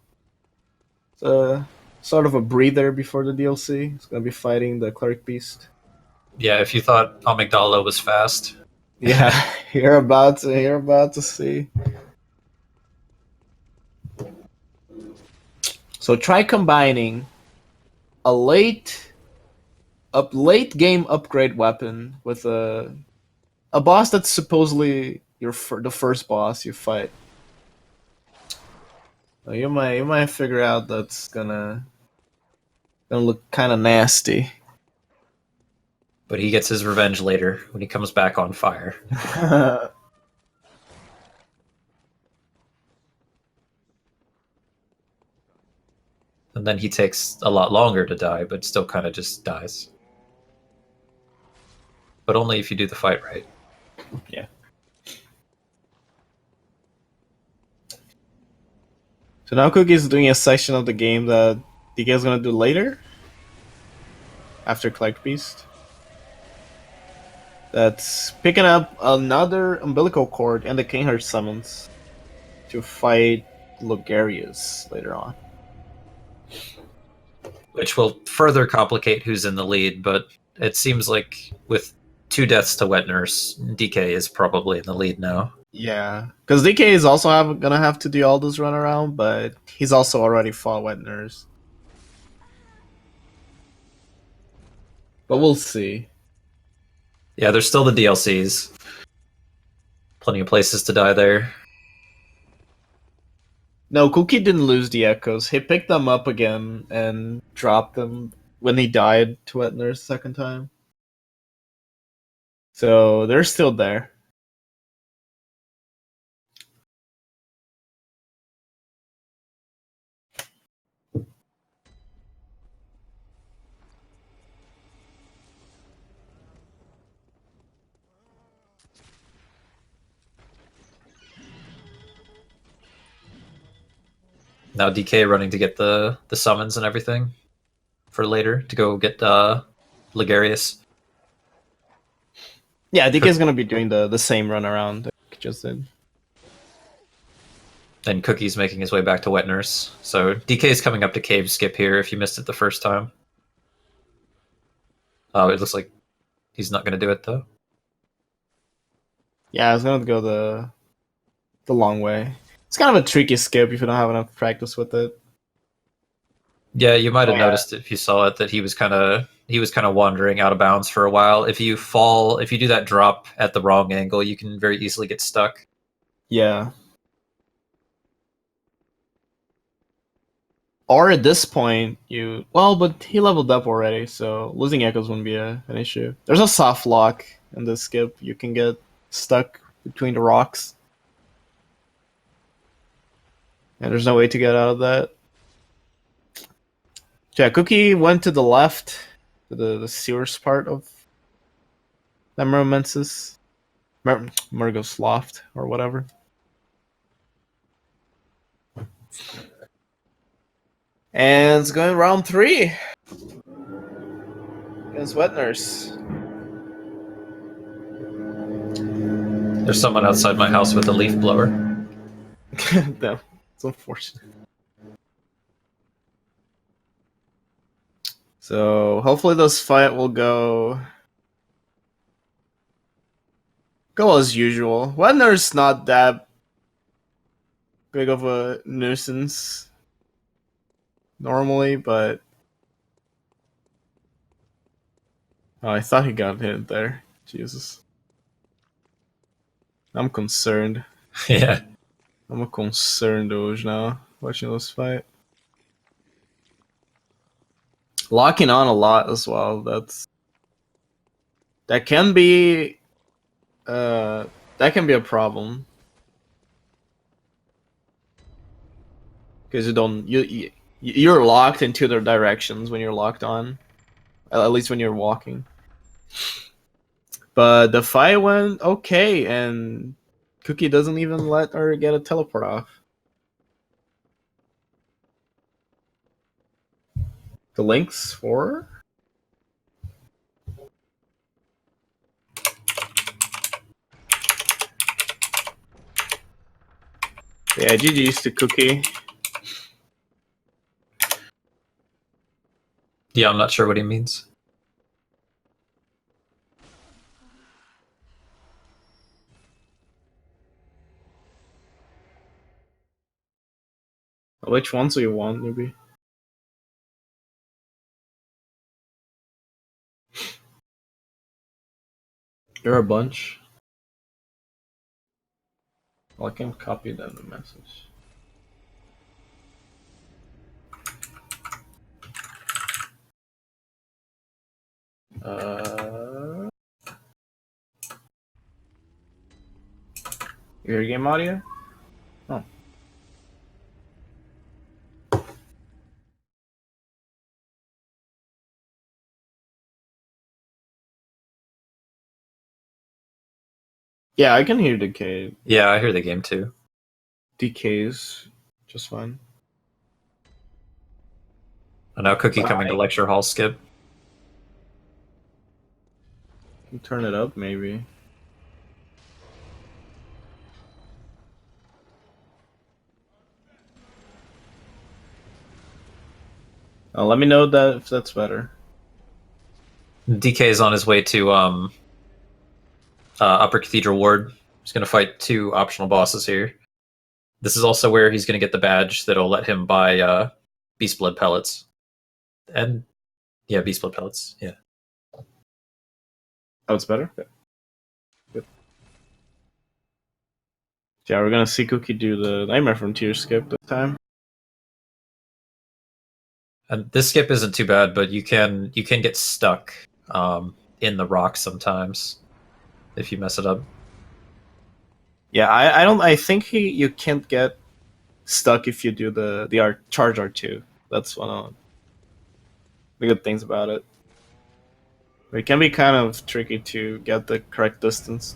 S2: It's sort of a breather before the DLC. It's gonna be fighting the Cleric Beast.
S1: Yeah, if you thought Amygdala was fast.
S2: Yeah, you're about to see. So try combining a late game upgrade weapon with a boss that's supposedly the first boss you fight. So you might figure out that's gonna look kind of nasty.
S1: But he gets his revenge later when he comes back on fire. And then he takes a lot longer to die, but still kind of just dies. But only if you do the fight right.
S2: Yeah. So now Cookie's doing a section of the game that DK is gonna do later. After Cleric Beast. That's picking up another umbilical cord and the King Heart summons to fight Logarius later on.
S1: Which will further complicate who's in the lead, but it seems like with 2 deaths to Wet Nurse, DK is probably in the lead now.
S2: Yeah, because DK is also gonna have to do all this run around, but he's also already fought Wet Nurse. But we'll see.
S1: Yeah, there's still the DLCs. Plenty of places to die there.
S2: No, Cookie didn't lose the echoes. He picked them up again and dropped them when he died to Wet Nurse second time. So they're still there.
S1: Now DK running to get the summons and everything for later to go get Ligarius.
S2: Yeah, DK is gonna be doing the same run around that he just did.
S1: And Cookie's making his way back to Wet Nurse. So DK's coming up to Cave Skip here if you missed it the first time. Oh, it looks like he's not going to do it, though.
S2: Yeah, I was gonna go the long way. It's kind of a tricky skip if you don't have enough practice with it.
S1: Yeah, you might have
S2: Oh, yeah.
S1: noticed if you saw it that he was kind of wandering out of bounds for a while. If you do that drop at the wrong angle, you can very easily get stuck.
S2: Yeah. Or at this point, but he leveled up already, so losing echoes wouldn't be an issue. There's a soft lock in this skip. You can get stuck between the rocks. And there's no way to get out of that. Yeah, Cookie went to the left, to the sewers part of Nemeromance's Murgo's Loft, or whatever. And it's going round 3 against Wet Nurse.
S1: There's someone outside my house with a leaf blower.
S2: No, it's unfortunate. So hopefully this fight will go as usual. Wenner's not that big of a nuisance normally, but oh, I thought he got hit there. Jesus. I'm concerned.
S1: Yeah.
S2: I'm concerned hoje now, watching this fight. Locking on a lot as well. That can be a problem. Because you're locked in two other directions when you're locked on. At least when you're walking. But the fight went okay, and Cookie doesn't even let her get a teleport off. The links for? Yeah, GG's to Cookie.
S1: Yeah, I'm not sure what he means.
S2: Which ones do you want, maybe? There are a bunch. Well, I can copy them the message. Your game audio? Oh. Yeah, I can hear DK.
S1: Yeah, I hear the game too.
S2: DK's just fine.
S1: And now Cookie coming to lecture hall skip.
S2: Turn it up, maybe. Let me know that if that's better.
S1: DK is on his way to Upper Cathedral Ward. He's going to fight 2 optional bosses here. This is also where he's going to get the badge that'll let him buy Beast Blood pellets. And yeah, Beast Blood pellets. Yeah.
S2: Oh, it's better? Okay. Good. Yeah, we're gonna see Cookie do the Nightmare Frontier skip this time.
S1: And this skip isn't too bad, but you can get stuck in the rock sometimes if you mess it up.
S2: Yeah, I think you can't get stuck if you do the charge R2. That's one of the good things about it. But it can be kind of tricky to get the correct distance.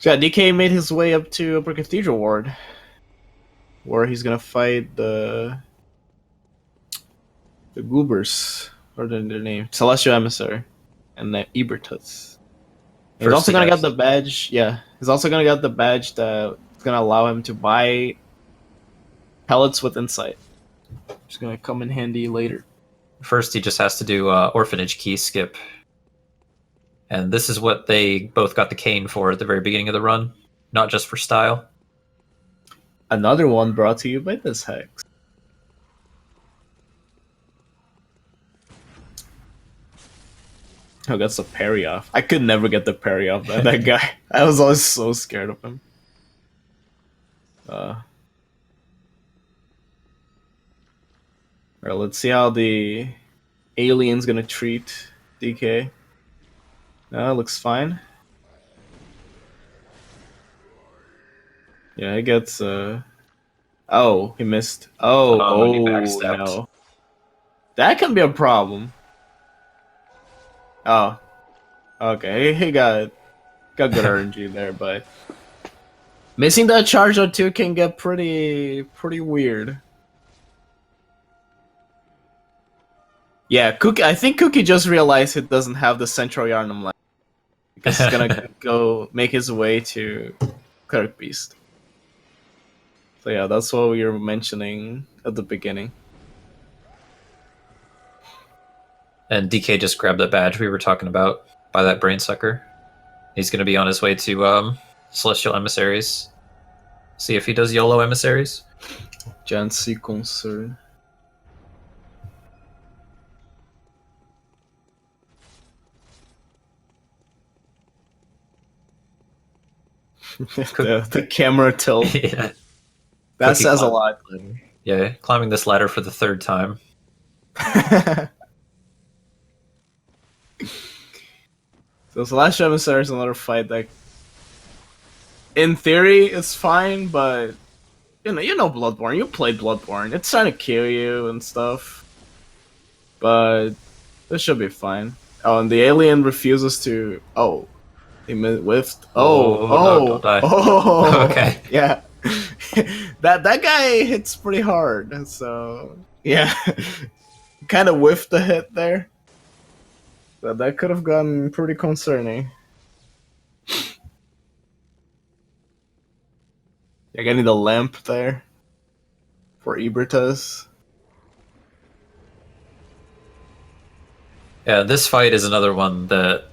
S2: So yeah, DK made his way up to Upper Cathedral Ward, where he's gonna fight the Goobers, or their name, Celestial Emissary, and the Ebertus. He's also gonna get the badge. Yeah, he's also gonna get the badge that's gonna allow him to buy pellets with insight. It's gonna come in handy later.
S1: First, he just has to do Orphanage Key skip. And this is what they both got the cane for at the very beginning of the run, not just for style.
S2: Another one brought to you by this Hex. Oh, that's the parry off. I could never get the parry off that guy. I was always so scared of him. Alright, let's see how the alien's gonna treat DK. No, it looks fine. Yeah, he gets oh, he missed. Oh,
S1: He backstepped.
S2: no. That can be a problem. Oh. Okay, he got good RNG there, but missing that charge R2 can get pretty weird. Yeah, Cookie. I think Cookie just realized it doesn't have the Central Yarnum line because he's gonna go make his way to Cleric Beast. So yeah, that's what we were mentioning at the beginning.
S1: And DK just grabbed that badge we were talking about by that brain sucker. He's going to be on his way to Celestial Emissaries. See if he does YOLO Emissaries.
S2: Jancy concern. the camera tilt.
S1: Yeah.
S2: That
S1: Cookie
S2: says a lot.
S1: Yeah, climbing this ladder for the 3rd time.
S2: So Celestial Emissary is another fight that, in theory, is fine, but you know Bloodborne. You played Bloodborne. It's trying to kill you and stuff, but this should be fine. Oh, and the alien refuses to. Oh, he whiffed.
S1: No, don't die. Okay.
S2: Yeah. that guy hits pretty hard, so yeah, kind of whiffed the hit there. But that could have gotten pretty concerning. You're getting the lamp there for Ebertus.
S1: Yeah, this fight is another one that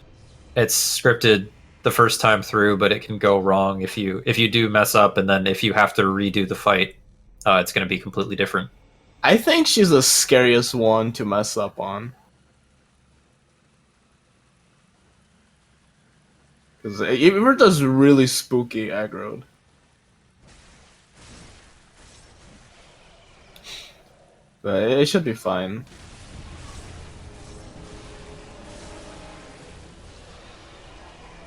S1: it's scripted the first time through, but it can go wrong if you do mess up, and then if you have to redo the fight, it's going to be completely different.
S2: I think she's the scariest one to mess up on. Because Ebertus really spooky aggroed. But it should be fine.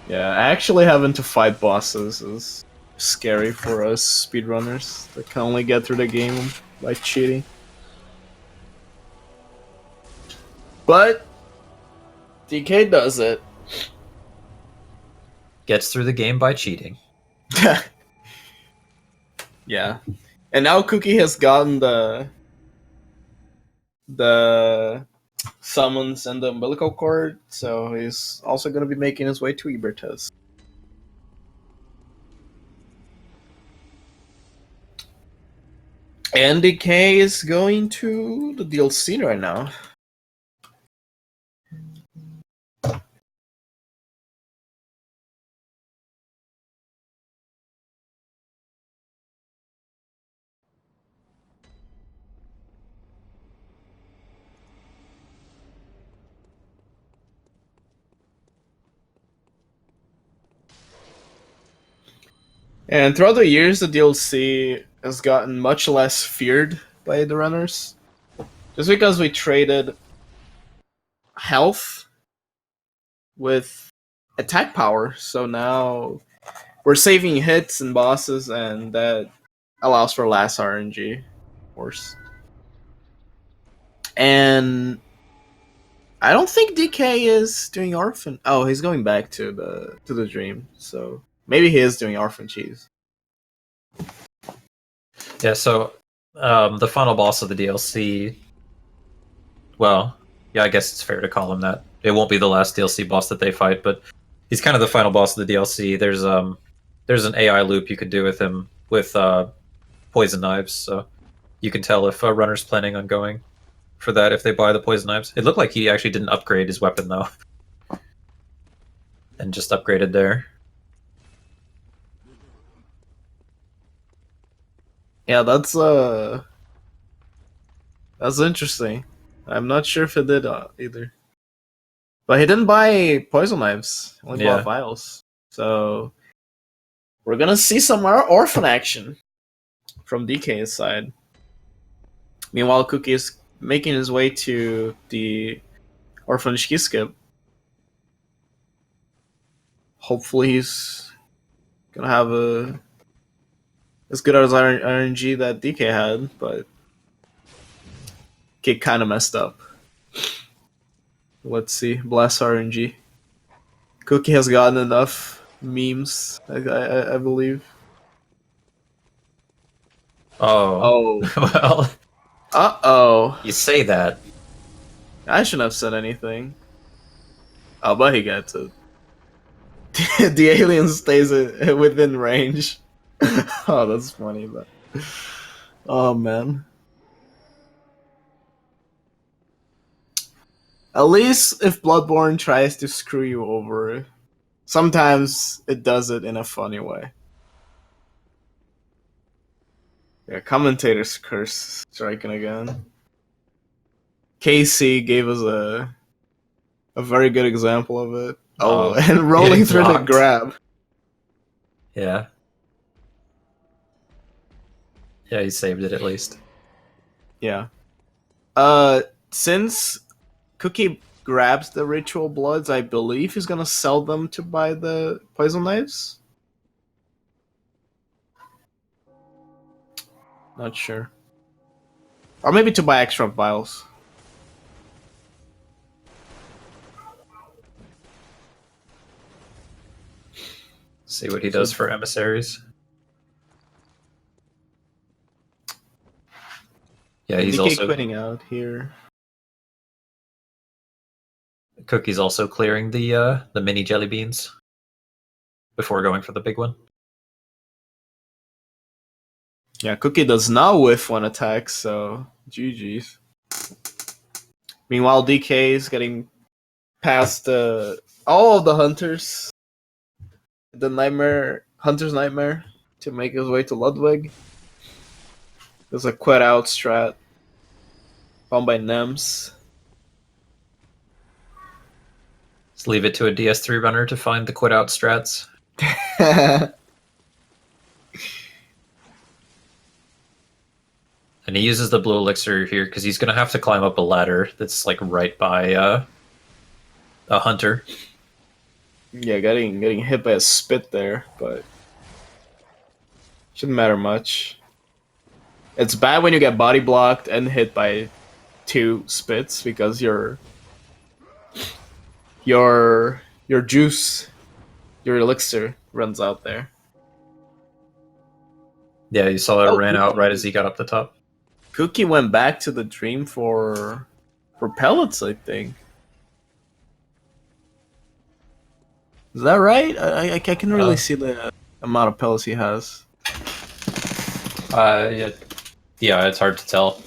S2: Yeah, actually having to fight bosses is scary for us speedrunners that can only get through the game by cheating. But DK does it.
S1: Gets through the game by cheating.
S2: Yeah. And now Cookie has gotten the summons and the umbilical cord, so he's also going to be making his way to Ebertus. And DK is going to the DLC right now. And throughout the years, the DLC has gotten much less feared by the runners. Just because we traded health with attack power, so now we're saving hits and bosses, and that allows for less RNG, of course. And I don't think DK is doing Orphan. Oh, he's going back to the dream, so maybe he is doing Orphan Cheese.
S1: Yeah, so the final boss of the DLC, well, yeah, I guess it's fair to call him that. It won't be the last DLC boss that they fight, but he's kind of the final boss of the DLC. There's an AI loop you could do with him with poison knives, so you can tell if a runner's planning on going for that if they buy the poison knives. It looked like he actually didn't upgrade his weapon though, and just upgraded there.
S2: Yeah, that's interesting. I'm not sure if it did either. But he didn't buy poison knives. He only bought vials. So we're gonna see some orphan action from DK's side. Meanwhile, Cookie is making his way to the orphanage key skip. Hopefully he's gonna have as good as RNG that DK had, but K kind of messed up. Let's see. Blast RNG. Cookie has gotten enough memes, I believe.
S1: Oh. Well.
S2: Uh-oh.
S1: You say that.
S2: I shouldn't have said anything. Oh, but he gets it. The alien stays within range. Oh, that's funny, but... Oh, man. At least if Bloodborne tries to screw you over, sometimes it does it in a funny way. Yeah, commentator's curse striking again. Casey gave us a very good example of it. Oh, and rolling through the grab.
S1: Yeah. Yeah, he saved it at least.
S2: Yeah. Since Cookie grabs the ritual bloods, I believe he's gonna sell them to buy the poison knives. Not sure. Or maybe to buy extra vials.
S1: See what he does for emissaries. Yeah, he's also
S2: quitting out here.
S1: Cookie's also clearing the mini jelly beans before going for the big one.
S2: Yeah, Cookie does not whiff one attack, so GG's. Meanwhile, DK is getting past all of the hunters. The hunter's nightmare to make his way to Ludwig. There's a quit out strat found by Nems.
S1: Just leave it to a DS3 runner to find the quit out strats. And he uses the blue elixir here because he's going to have to climb up a ladder that's like right by a hunter.
S2: Yeah, getting hit by a spit there, but shouldn't matter much. It's bad when you get body blocked and hit by 2 spits because your juice, your elixir runs out there.
S1: Yeah, you saw it ran out right as he got up the top.
S2: Cookie went back to the dream for pellets, I think. Is that right? I can really see the amount of pellets he has.
S1: Yeah, it's hard to tell.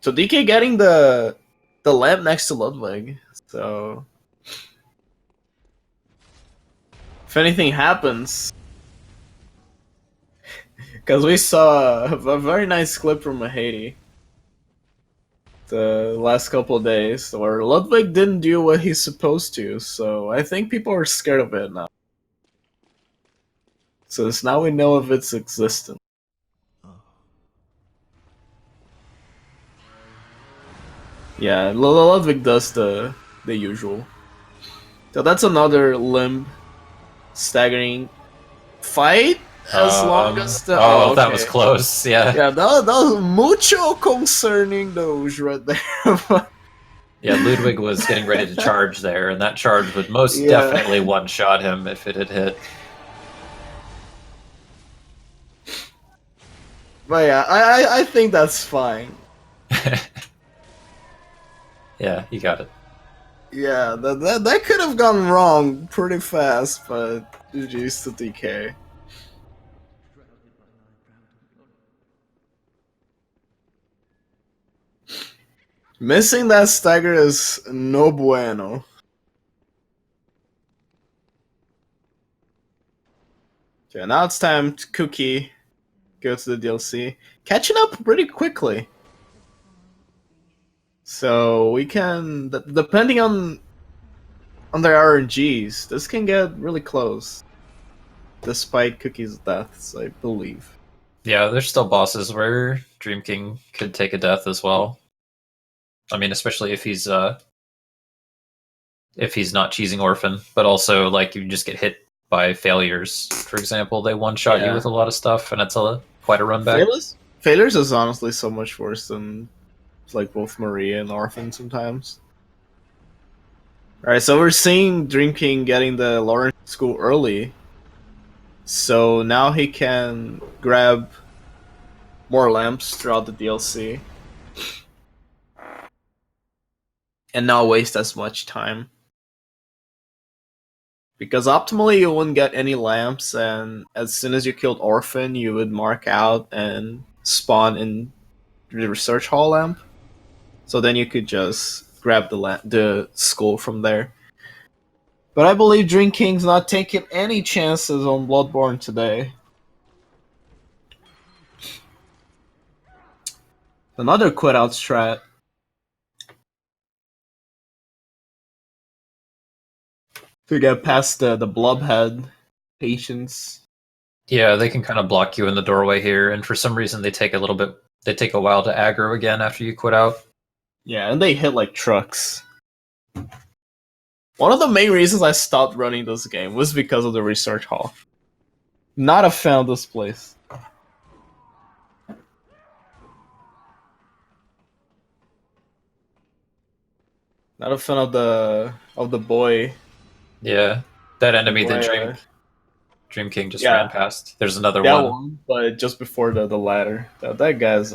S2: So DK getting the lamp next to Ludwig. So if anything happens, because we saw a very nice clip from Mahady the last couple of days where Ludwig didn't do what he's supposed to, so I think people are scared of it now. So now we know of its existence. Yeah, Ludwig does the usual. So that's another limb staggering fight. As long as the
S1: okay. That was close. Yeah.
S2: Yeah, that was mucho concerning those right there.
S1: Yeah, Ludwig was getting ready to charge there, and that charge would most definitely one-shot him if it had hit.
S2: But yeah, I think that's fine.
S1: Yeah, you got it.
S2: Yeah, that could have gone wrong pretty fast, but GG's to DK. Missing that stagger is no bueno. Okay, now it's time to Cookie go to the DLC. Catching up pretty quickly. So we can, depending on their RNGs, this can get really close. Despite Cookie's deaths, I believe.
S1: Yeah, there's still bosses where DreamKing could take a death as well. I mean, especially if he's not cheesing Orphan, but also like you just get hit by failures. For example, they one-shot you with a lot of stuff, and it's quite a run back.
S2: Failures is honestly so much worse than like both Maria and Orphan sometimes. Alright, so we're seeing DreamKing getting the Lawrence school early. So now he can grab more lamps throughout the DLC. And not waste as much time. Because optimally you wouldn't get any lamps, and as soon as you killed Orphan, you would mark out and spawn in the research hall lamp. So then you could just grab the skull from there. But I believe DreamKing's not taking any chances on Bloodborne today. Another quit out strat. To get past the blobhead patience.
S1: Yeah, they can kind of block you in the doorway here, and for some reason they take a while to aggro again after you quit out.
S2: Yeah, and they hit like trucks. One of the main reasons I stopped running this game was because of the research hall. Not a fan of this place. Not a fan of the boy.
S1: Yeah, that enemy
S2: Boy,
S1: that Dream King just
S2: yeah,
S1: ran past. There's another
S2: that
S1: one.
S2: one, but just before the ladder. That guy's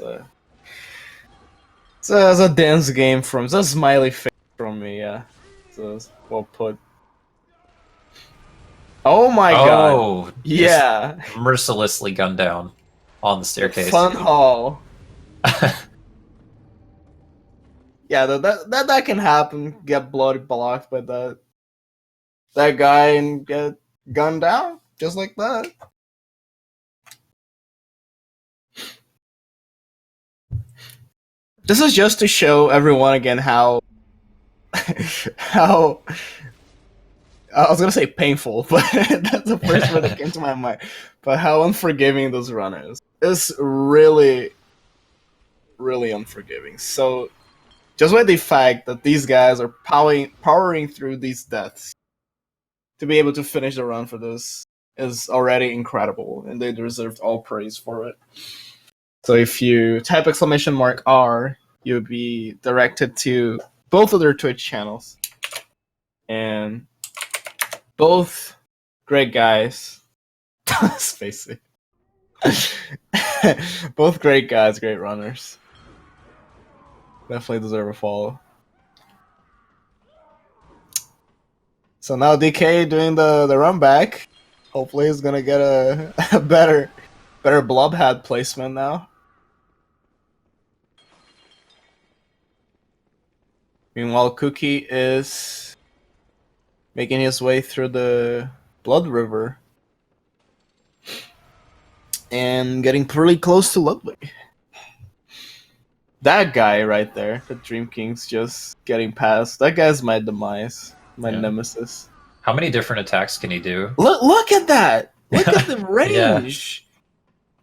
S2: it's a dance game from. It's a smiley face from me. Yeah, it's well put. Oh my god!
S1: Oh, just
S2: Yeah,
S1: mercilessly gunned down on the staircase.
S2: fun hall. Yeah, that can happen. Get bloody blocked by that guy and get gunned down just like that. This is just to show everyone again how how I was gonna say painful, but that's the first word that came to my mind. But how unforgiving this run is. It's really, really unforgiving. So just by the fact that these guys are powering through these deaths to be able to finish the run for this is already incredible, and they deserved all praise for it. So if you type !R, you'll be directed to both of their Twitch channels. And both great guys. Spacey. Both great guys, great runners. Definitely deserve a follow. So now DK doing the run back. Hopefully he's gonna get a better blobhead placement now. Meanwhile, Cookie is making his way through the Blood River and getting pretty close to Ludwig. That guy right there, the Dream King's just getting past. That guy's my demise, my nemesis.
S1: How many different attacks can he do?
S2: Look at that! Look at the
S1: Yeah.
S2: range.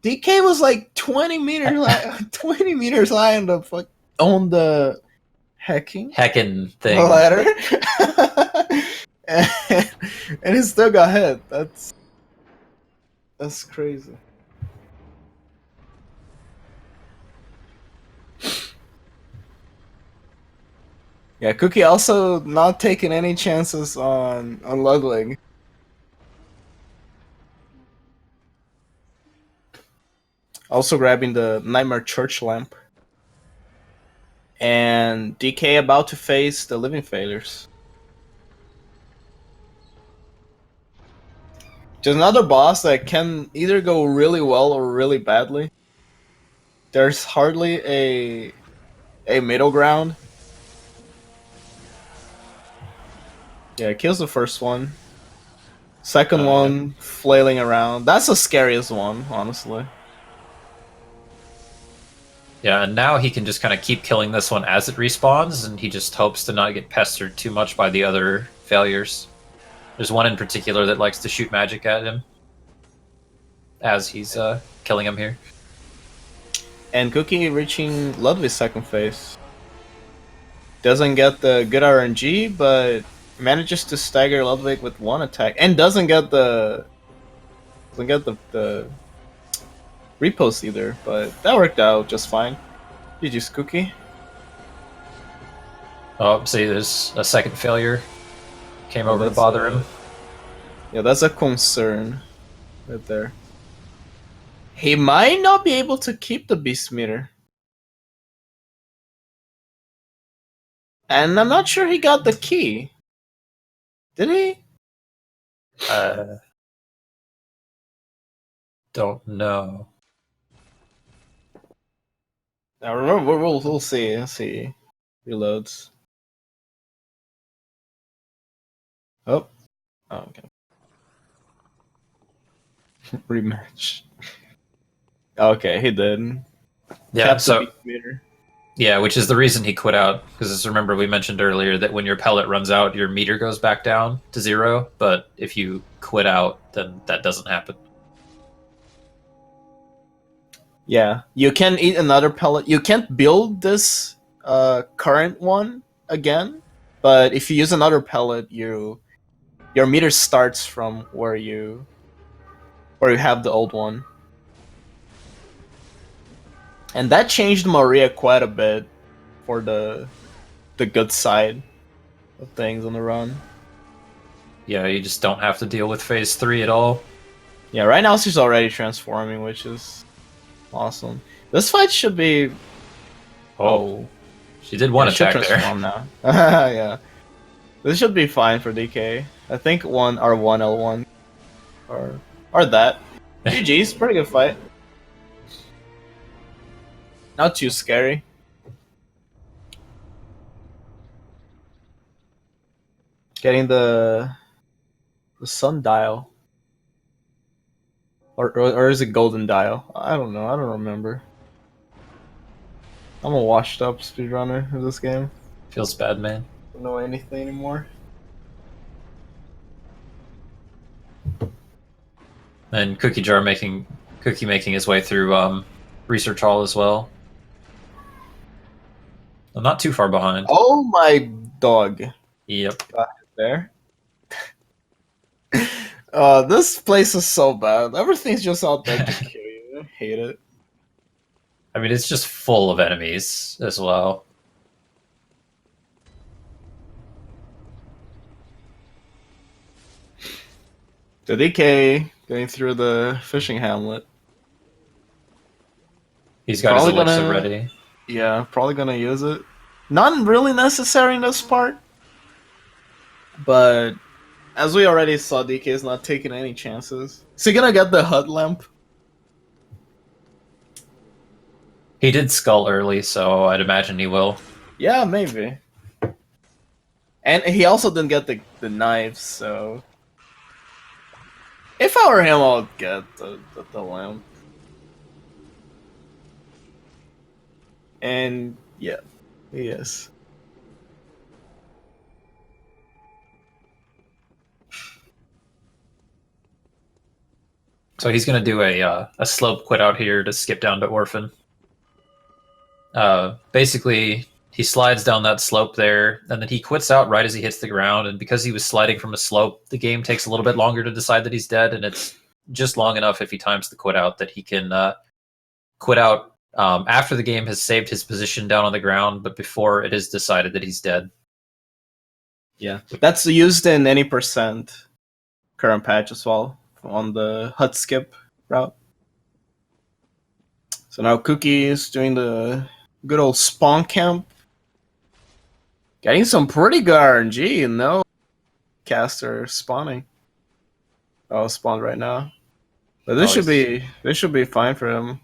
S2: DK was like 20 meters high, 20 meters high on the
S1: Heckin' thing.
S2: ladder, and he still got hit. That's crazy. Yeah, Cookie also not taking any chances on Ludwig. Also grabbing the Nightmare Church Lamp. And DK about to face the Living Failures. Just another boss that can either go really well or really badly. There's hardly a middle ground. Yeah, kills the first one. Second one, flailing around. That's the scariest one, honestly.
S1: Yeah, and now he can just kind of keep killing this one as it respawns, and he just hopes to not get pestered too much by the other failures. There's one in particular that likes to shoot magic at him as he's killing him here.
S2: And Cookie reaching Ludwig's second phase. Doesn't get the good RNG, but manages to stagger Ludwig with one attack, and doesn't get the repost either. But that worked out just fine. GG's Cookie.
S1: Oh, see, there's a second failure. Came over to bother him.
S2: Yeah, that's a concern right there. He might not be able to keep the beast meter. And I'm not sure he got the key. Did he?
S1: Don't know.
S2: I remember. We'll see. Let's see. Reloads. Oh. Oh, okay. Rematch. Okay, he did.
S1: Yeah,
S2: Kept the
S1: so
S2: beat meter.
S1: yeah, which is the reason he quit out. Because remember we mentioned earlier that when your pellet runs out, your meter goes back down to 0. But if you quit out, then that doesn't happen.
S2: Yeah, you can eat another pellet. You can't build this current one again, but if you use another pellet, your meter starts from where you have the old one. And that changed Maria quite a bit for the good side of things on the run.
S1: Yeah, you just don't have to deal with phase 3 at all.
S2: Yeah, right now she's already transforming, which is awesome. This fight should be. Oh,
S1: she did one
S2: yeah, should
S1: attack there.
S2: transform now. Yeah, this should be fine for DK. I think one R1 L1 or that. GG's, pretty good fight. Not too scary. Getting the sundial. Or is it golden dial? I don't know. I don't remember. I'm a washed up speedrunner of this game.
S1: Feels bad, man.
S2: Don't know anything anymore.
S1: And CookieJar making his way through research hall as well. I'm not too far behind.
S2: Oh my dog.
S1: Yep.
S2: Got it there. This place is so bad. Everything's just out there to kill you. I hate it.
S1: I mean, it's just full of enemies as well.
S2: The DK going through the fishing hamlet.
S1: He's got
S2: Probably
S1: his elixir
S2: gonna-
S1: ready.
S2: Yeah, probably gonna use it. Not really necessary in this part, but as we already saw, DK is not taking any chances. Is he gonna get the HUD lamp?
S1: He did skull early, so I'd imagine he will.
S2: Yeah, maybe. And he also didn't get the knives, so if I were him, I'll get the lamp. And yeah, he is.
S1: So he's gonna do a slope quit out here to skip down to Orphan. Basically, he slides down that slope there, and then he quits out right as he hits the ground. And because he was sliding from a slope, the game takes a little bit longer to decide that he's dead, and it's just long enough if he times the quit out that he can quit out after the game has saved his position down on the ground, but before it is decided that he's dead.
S2: Yeah, that's used in any percent current patch as well on the HUD skip route. So now Cookie is doing the good old spawn camp. Getting some pretty good RNG, no caster spawning. Oh, spawned right now. But this should be fine for him.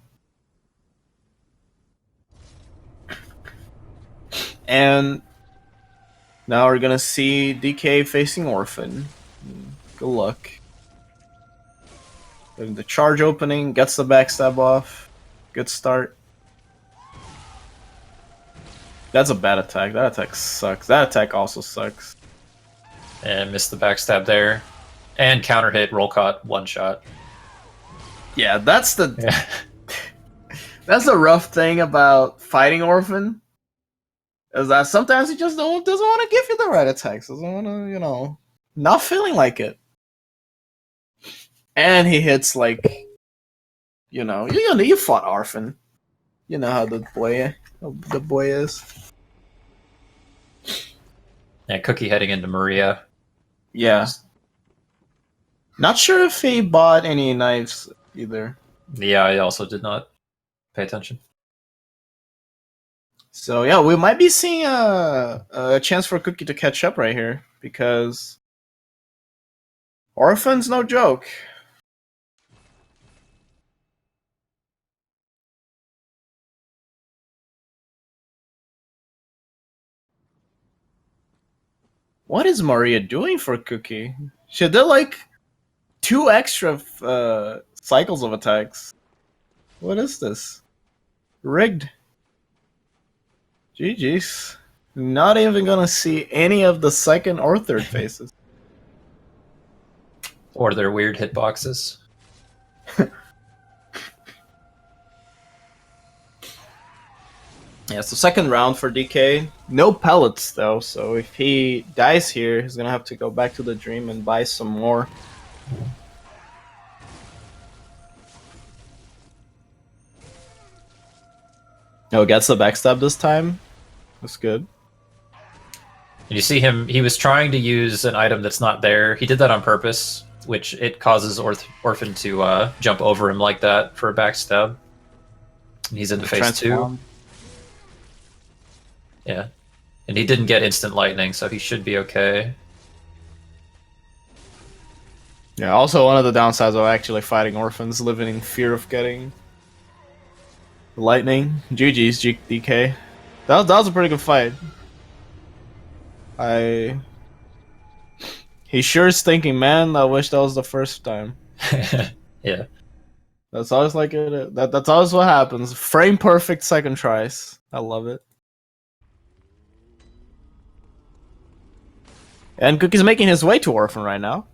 S2: And now we're gonna see DK facing Orphan. Good luck. The charge opening, gets the backstab off. Good start. That's a bad attack. That attack sucks. That attack also sucks.
S1: And missed the backstab there. And counter hit, roll caught, one shot.
S2: Yeah, that's the that's the rough thing about fighting Orphan. Is that sometimes he just doesn't want to give you the right attacks. Doesn't want to, not feeling like it. And he hits like, you fought Orphan. You know how the boy is.
S1: Yeah, Cookie heading into Maria.
S2: Yeah. Not sure if he bought any knives either.
S1: Yeah, I also did not pay attention.
S2: So yeah, we might be seeing a chance for Cookie to catch up right here because Orphan's no joke. What is Maria doing for Cookie? She did like 2 extra cycles of attacks. What is this? Rigged. GG's. Not even gonna see any of the second or third phases.
S1: Or their weird hitboxes.
S2: Yeah, so second round for DK. No pellets though, so if he dies here, he's gonna have to go back to the dream and buy some more. Oh, gets the backstab this time. That's good.
S1: And you see him, he was trying to use an item that's not there. He did that on purpose, which it causes Orphan to jump over him like that for a backstab. And he's into phase 2. Yeah. And he didn't get instant lightning, so he should be okay.
S2: Yeah, also one of the downsides of actually fighting orphans, living in fear of getting lightning. GG's DK. That was a pretty good fight. He sure is thinking, man, I wish that was the first time.
S1: Yeah.
S2: That's always like it. That's always what happens. Frame perfect second tries. I love it. And Cookie's making his way to Orphan right now.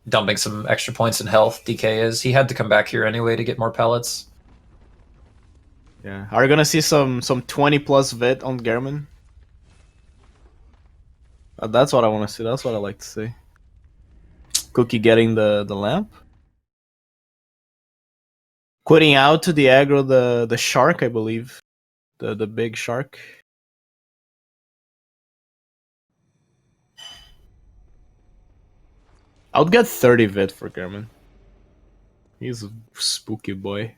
S1: Dumping some extra points in health, DK is. He had to come back here anyway to get more pellets.
S2: Yeah. Are you gonna see some 20 plus vid on Gehrman? That's what I want to see. That's what I like to see. Cookie getting the lamp. Quitting out to the aggro the shark, I believe. The big shark. I would get 30 vid for Gehrman. He's a spooky boy.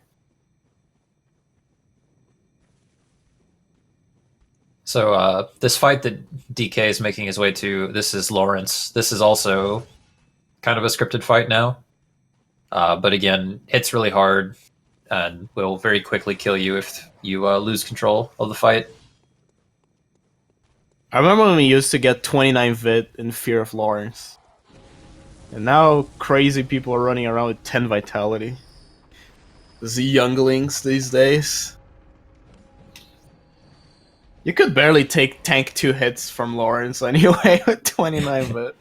S1: So this fight that DK is making his way to, this is Lawrence. This is also kind of a scripted fight now. But again, hits really hard and will very quickly kill you if you lose control of the fight.
S2: I remember when we used to get 29 vid in Fear of Lawrence. And now crazy people are running around with 10 vitality. The younglings these days. You could barely tank 2 hits from Lawrence anyway with 29 vid.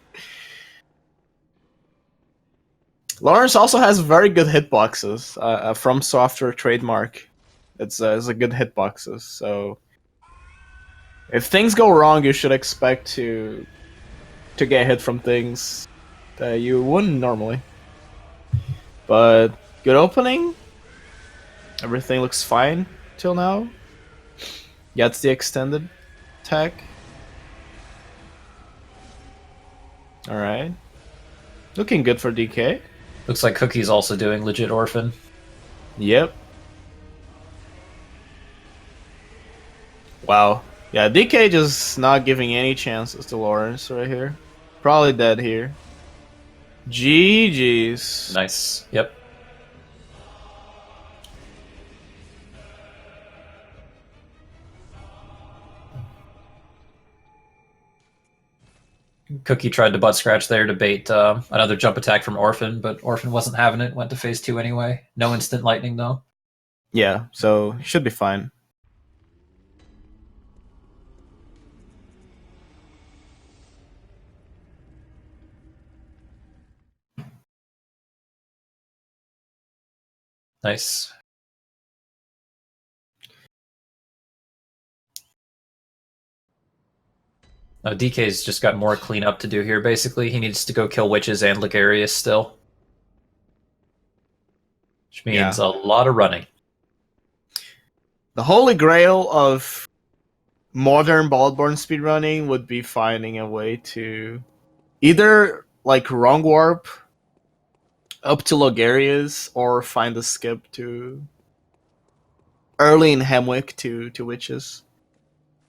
S2: Lawrence also has very good hitboxes from Software trademark. It's a good hitboxes, so if things go wrong, you should expect to get hit from things that you wouldn't normally. But good opening. Everything looks fine till now. Gets the extended attack. Alright. Looking good for DK.
S1: Looks like Cookie's also doing legit Orphan.
S2: Yep. Wow. Yeah, DK just not giving any chances to Lawrence right here. Probably dead here. GG's.
S1: Nice. Yep. Cookie tried to butt scratch there to bait another jump attack from Orphan, but Orphan wasn't having it. Went to phase 2 anyway. No instant lightning though.
S2: Yeah, so should be fine.
S1: Nice. DK's just got more cleanup to do here, basically. He needs to go kill witches and Ligarius still. Which means a lot of running.
S2: The holy grail of modern Bloodborne speedrunning would be finding a way to either like wrong warp up to Ligarius or find a skip to early in Hemwick to witches.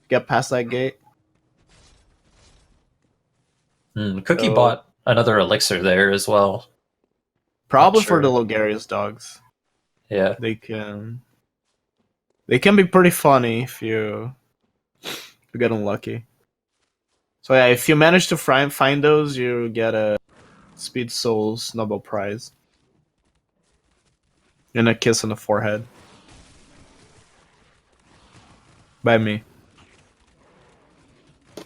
S2: Get past that gate.
S1: Cookie bought another elixir there as well.
S2: Probably for the Ligarius dogs.
S1: Yeah.
S2: They can be pretty funny if you get unlucky. So yeah, if you manage to find those, you get a Speed Souls Nobel Prize and a kiss on the forehead by me. So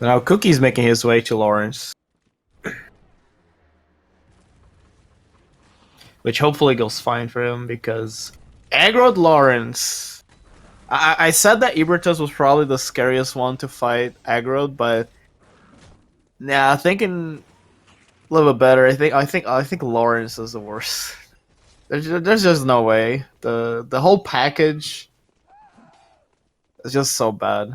S2: now Cookie's making his way to Lawrence, which hopefully goes fine for him because aggroed Lawrence. I said that Ebertus was probably the scariest one to fight aggroed, but yeah, thinking a little bit better. I think Lawrence is the worst. There's just no way. The whole package is just so bad.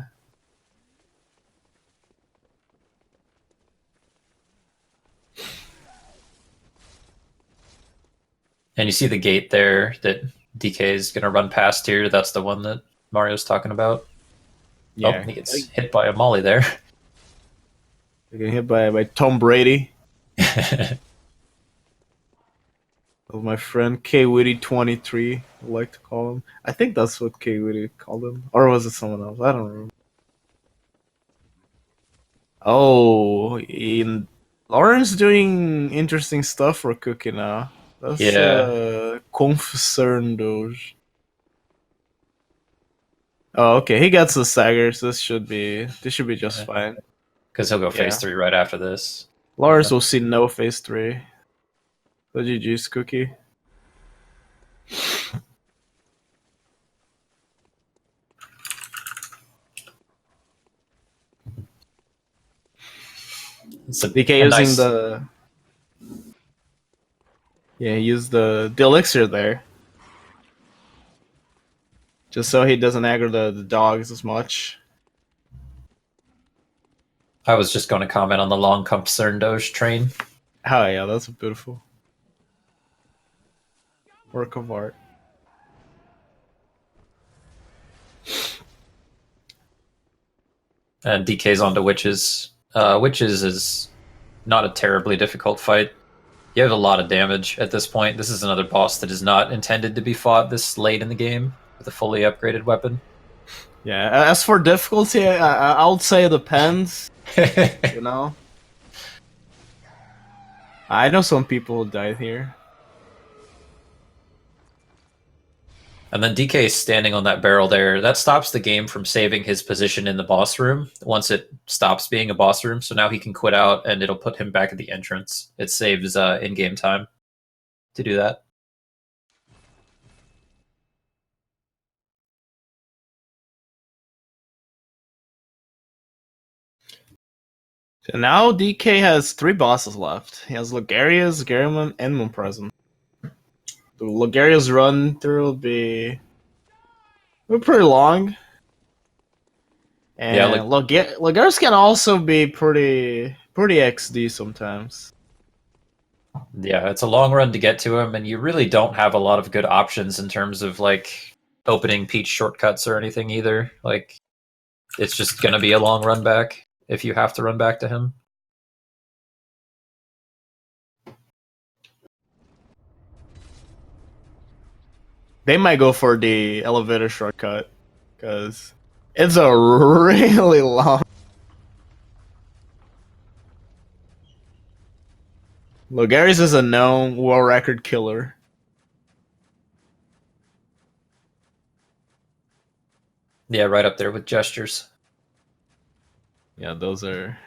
S1: And you see the gate there that DK is going to run past here. That's the one that Mario's talking about.
S2: Yeah,
S1: Oh, he gets hit by a molly there.
S2: getting hit by Tom Brady. Of my friend K Witty 23, I like to call him. I think that's what K Witty called him, or was it someone else? I don't remember. Oh, Lauren's doing interesting stuff for Cookie now. That's
S1: Yeah.
S2: concerned. Oh, okay. He gets the staggers. This should be just fine.
S1: Because he'll go phase
S2: Yeah.
S1: 3 right after this.
S2: Lawrence will see no phase 3. So GG's Cookie.
S1: It's a,
S2: DK
S1: a
S2: using
S1: nice,
S2: the he used the elixir there. Just so he doesn't aggro the dogs as much.
S1: I was just going to comment on the long concern doge train.
S2: Oh yeah, that's a beautiful work of art.
S1: And DK's onto witches. Witches is not a terribly difficult fight. You have a lot of damage at this point. This is another boss that is not intended to be fought this late in the game with a fully upgraded weapon.
S2: Yeah, as for difficulty, I would say it depends. You know, I know some people who died here.
S1: And then DK is standing on that barrel there. That stops the game from saving his position in the boss room once it stops being a boss room. So now he can quit out and it'll put him back at the entrance. It saves in-game time to do that.
S2: So now DK has 3 bosses left. He has Logarius, Garamon, and Moonpresent. The Logarius run through will be pretty long. And
S1: Yeah,
S2: Logarius can also be pretty XD sometimes.
S1: Yeah, it's a long run to get to him, and you really don't have a lot of good options in terms of like opening Peach shortcuts or anything either. Like, it's just gonna be a long run back if you have to run back to him.
S2: They might go for the elevator shortcut because it's a really long. Logarius is a known world record killer.
S1: Yeah, right up there with gestures.
S2: Yeah, those are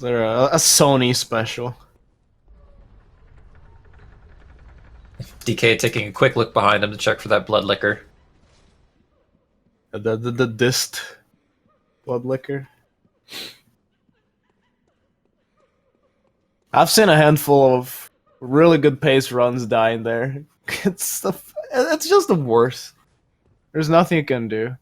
S2: a Sony special.
S1: DK taking a quick look behind him to check for that blood liquor.
S2: The dist blood liquor. I've seen a handful of really good pace runs dying there. It's just the worst. There's nothing you can do.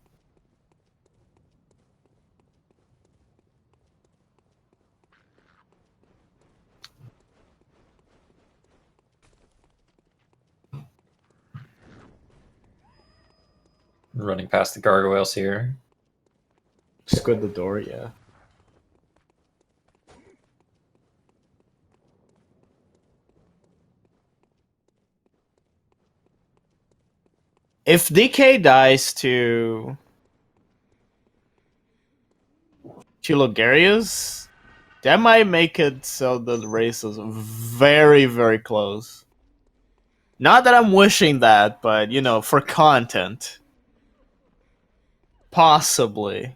S1: Running past the gargoyles here.
S2: Squid the door, yeah. If DK dies to Logarius, that might make it so the race is very, very close. Not that I'm wishing that, but you know, for content. Possibly.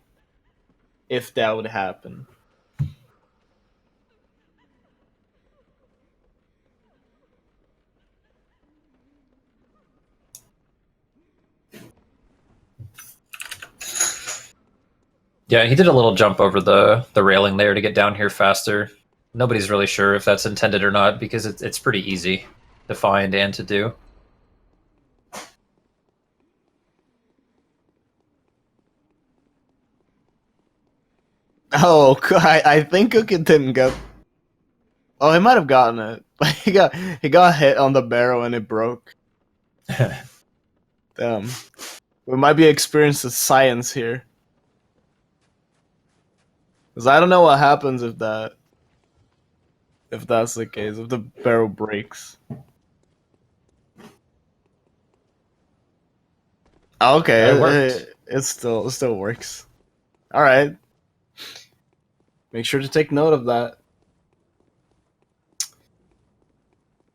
S2: If that would happen.
S1: Yeah, he did a little jump over the railing there to get down here faster. Nobody's really sure if that's intended or not because it's pretty easy to find and to do.
S2: Oh, I think Cookie didn't get. Oh, he might have gotten it. He got hit on the barrel and it broke. Damn. We might be experiencing science here. Because I don't know what happens if that's the case, if the barrel breaks. Okay,
S1: It worked.
S2: it still works. All right. Make sure to take note of that.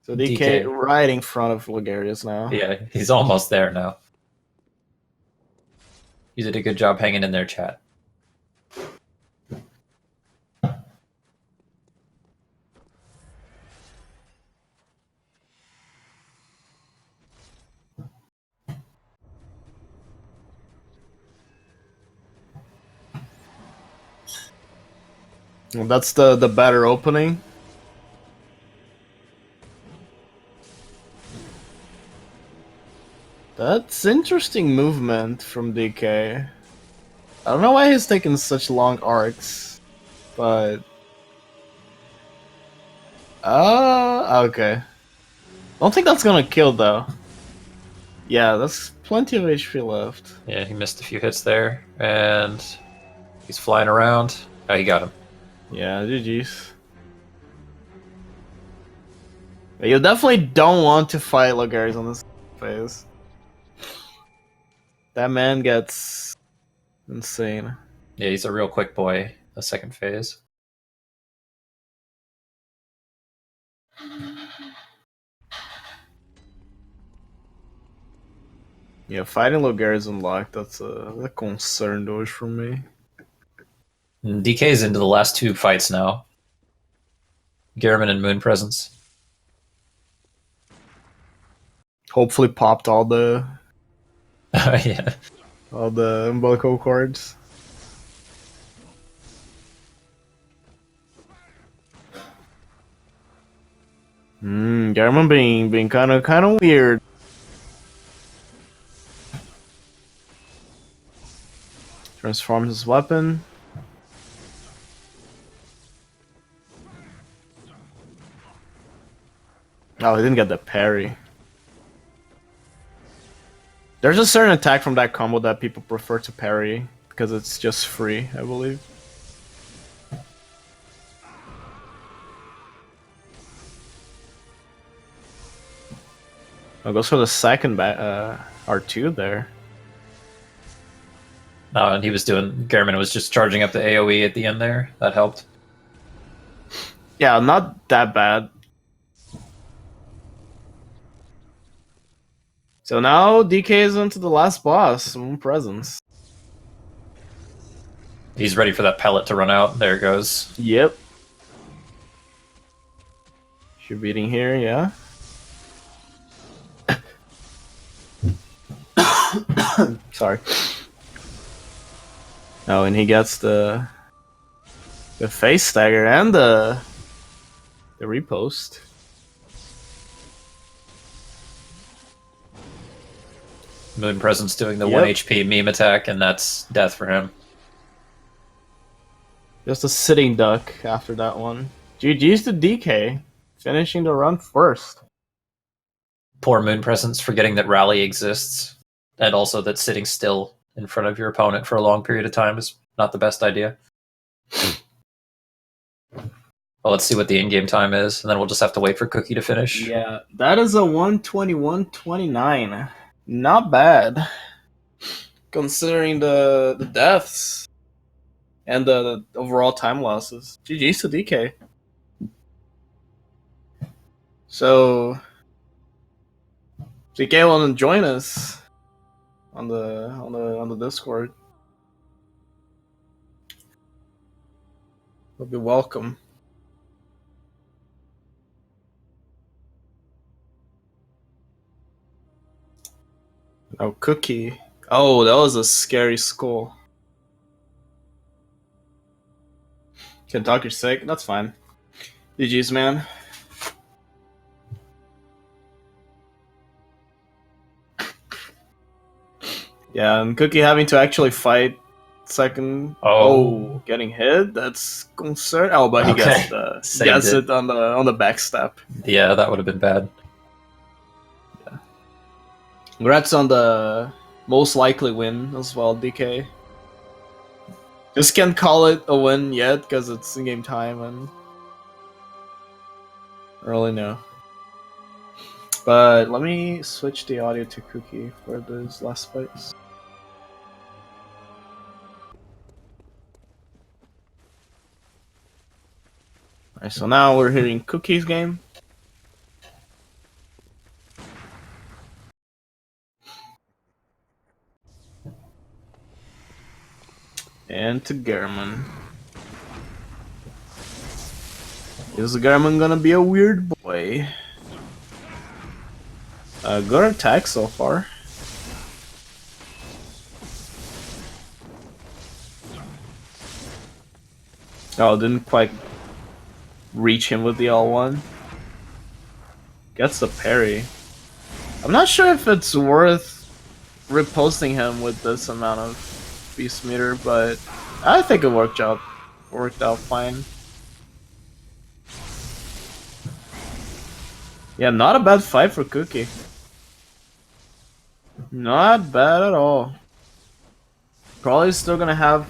S2: So DK right in front of Logarius now.
S1: Yeah, he's almost there now. You did a good job hanging in there, chat.
S2: Well, that's the better opening. That's interesting movement from DK. I don't know why he's taking such long arcs, but okay. Don't think that's gonna kill though. Yeah, that's plenty of HP left.
S1: Yeah, he missed a few hits there, and he's flying around. Oh, he got him.
S2: Yeah, GG's. You definitely don't want to fight Logarius on this phase. That man gets insane.
S1: Yeah, he's a real quick boy, the second phase.
S2: Yeah, fighting Logarius unlocked, that's a concern though for me.
S1: And DK's into the last two fights now. Garriman and Moon Presence.
S2: Hopefully popped all the
S1: Yeah.
S2: umbilical cords. Garmin being kind of weird. Transforms his weapon. Oh, he didn't get the parry. There's a certain attack from that combo that people prefer to parry because it's just free, I believe. Oh, goes for the second R2 there.
S1: And he was Garriman was just charging up the AoE at the end there. That helped.
S2: Yeah, not that bad. So now DK is into the last boss, Moon Presence.
S1: He's ready for that pellet to run out. There it goes.
S2: Yep. Should be beating here, yeah. Sorry. Oh, and he gets the face stagger and the repost.
S1: Moon Presence doing the 1 HP meme attack, and that's death for him.
S2: Just a sitting duck after that one. GG's to DK, finishing the run first.
S1: Poor Moon Presence forgetting that rally exists, and also that sitting still in front of your opponent for a long period of time is not the best idea. Well, let's see what the in-game time is, and then we'll just have to wait for Cookie to finish.
S2: Yeah, that is a 121.29. Not bad. Considering the deaths and the overall time losses. GG's to DK. So DK will join us on the Discord. He'll be welcome. Oh, Cookie. Oh, that was a scary skull. Kentucky's sick. That's fine. GG's, man. Yeah, and Cookie having to actually fight second. Oh, getting hit. That's concern. Oh, but he gets it on the backstep.
S1: Yeah, that would have been bad.
S2: Yeah. Congrats on the most likely win as well, DK. Just can't call it a win yet because it's in-game time and I don't really know. But let me switch the audio to Cookie for those last fights. Alright, so now we're hitting Cookie's game. And to German. Is German gonna be a weird boy? Good attack so far. Oh, didn't quite reach him with the L1. Gets the parry. I'm not sure if it's worth reposting him with this amount of beast meter, but I think it worked out fine. Yeah, not a bad fight for Cookie. Not bad at all. Probably still gonna have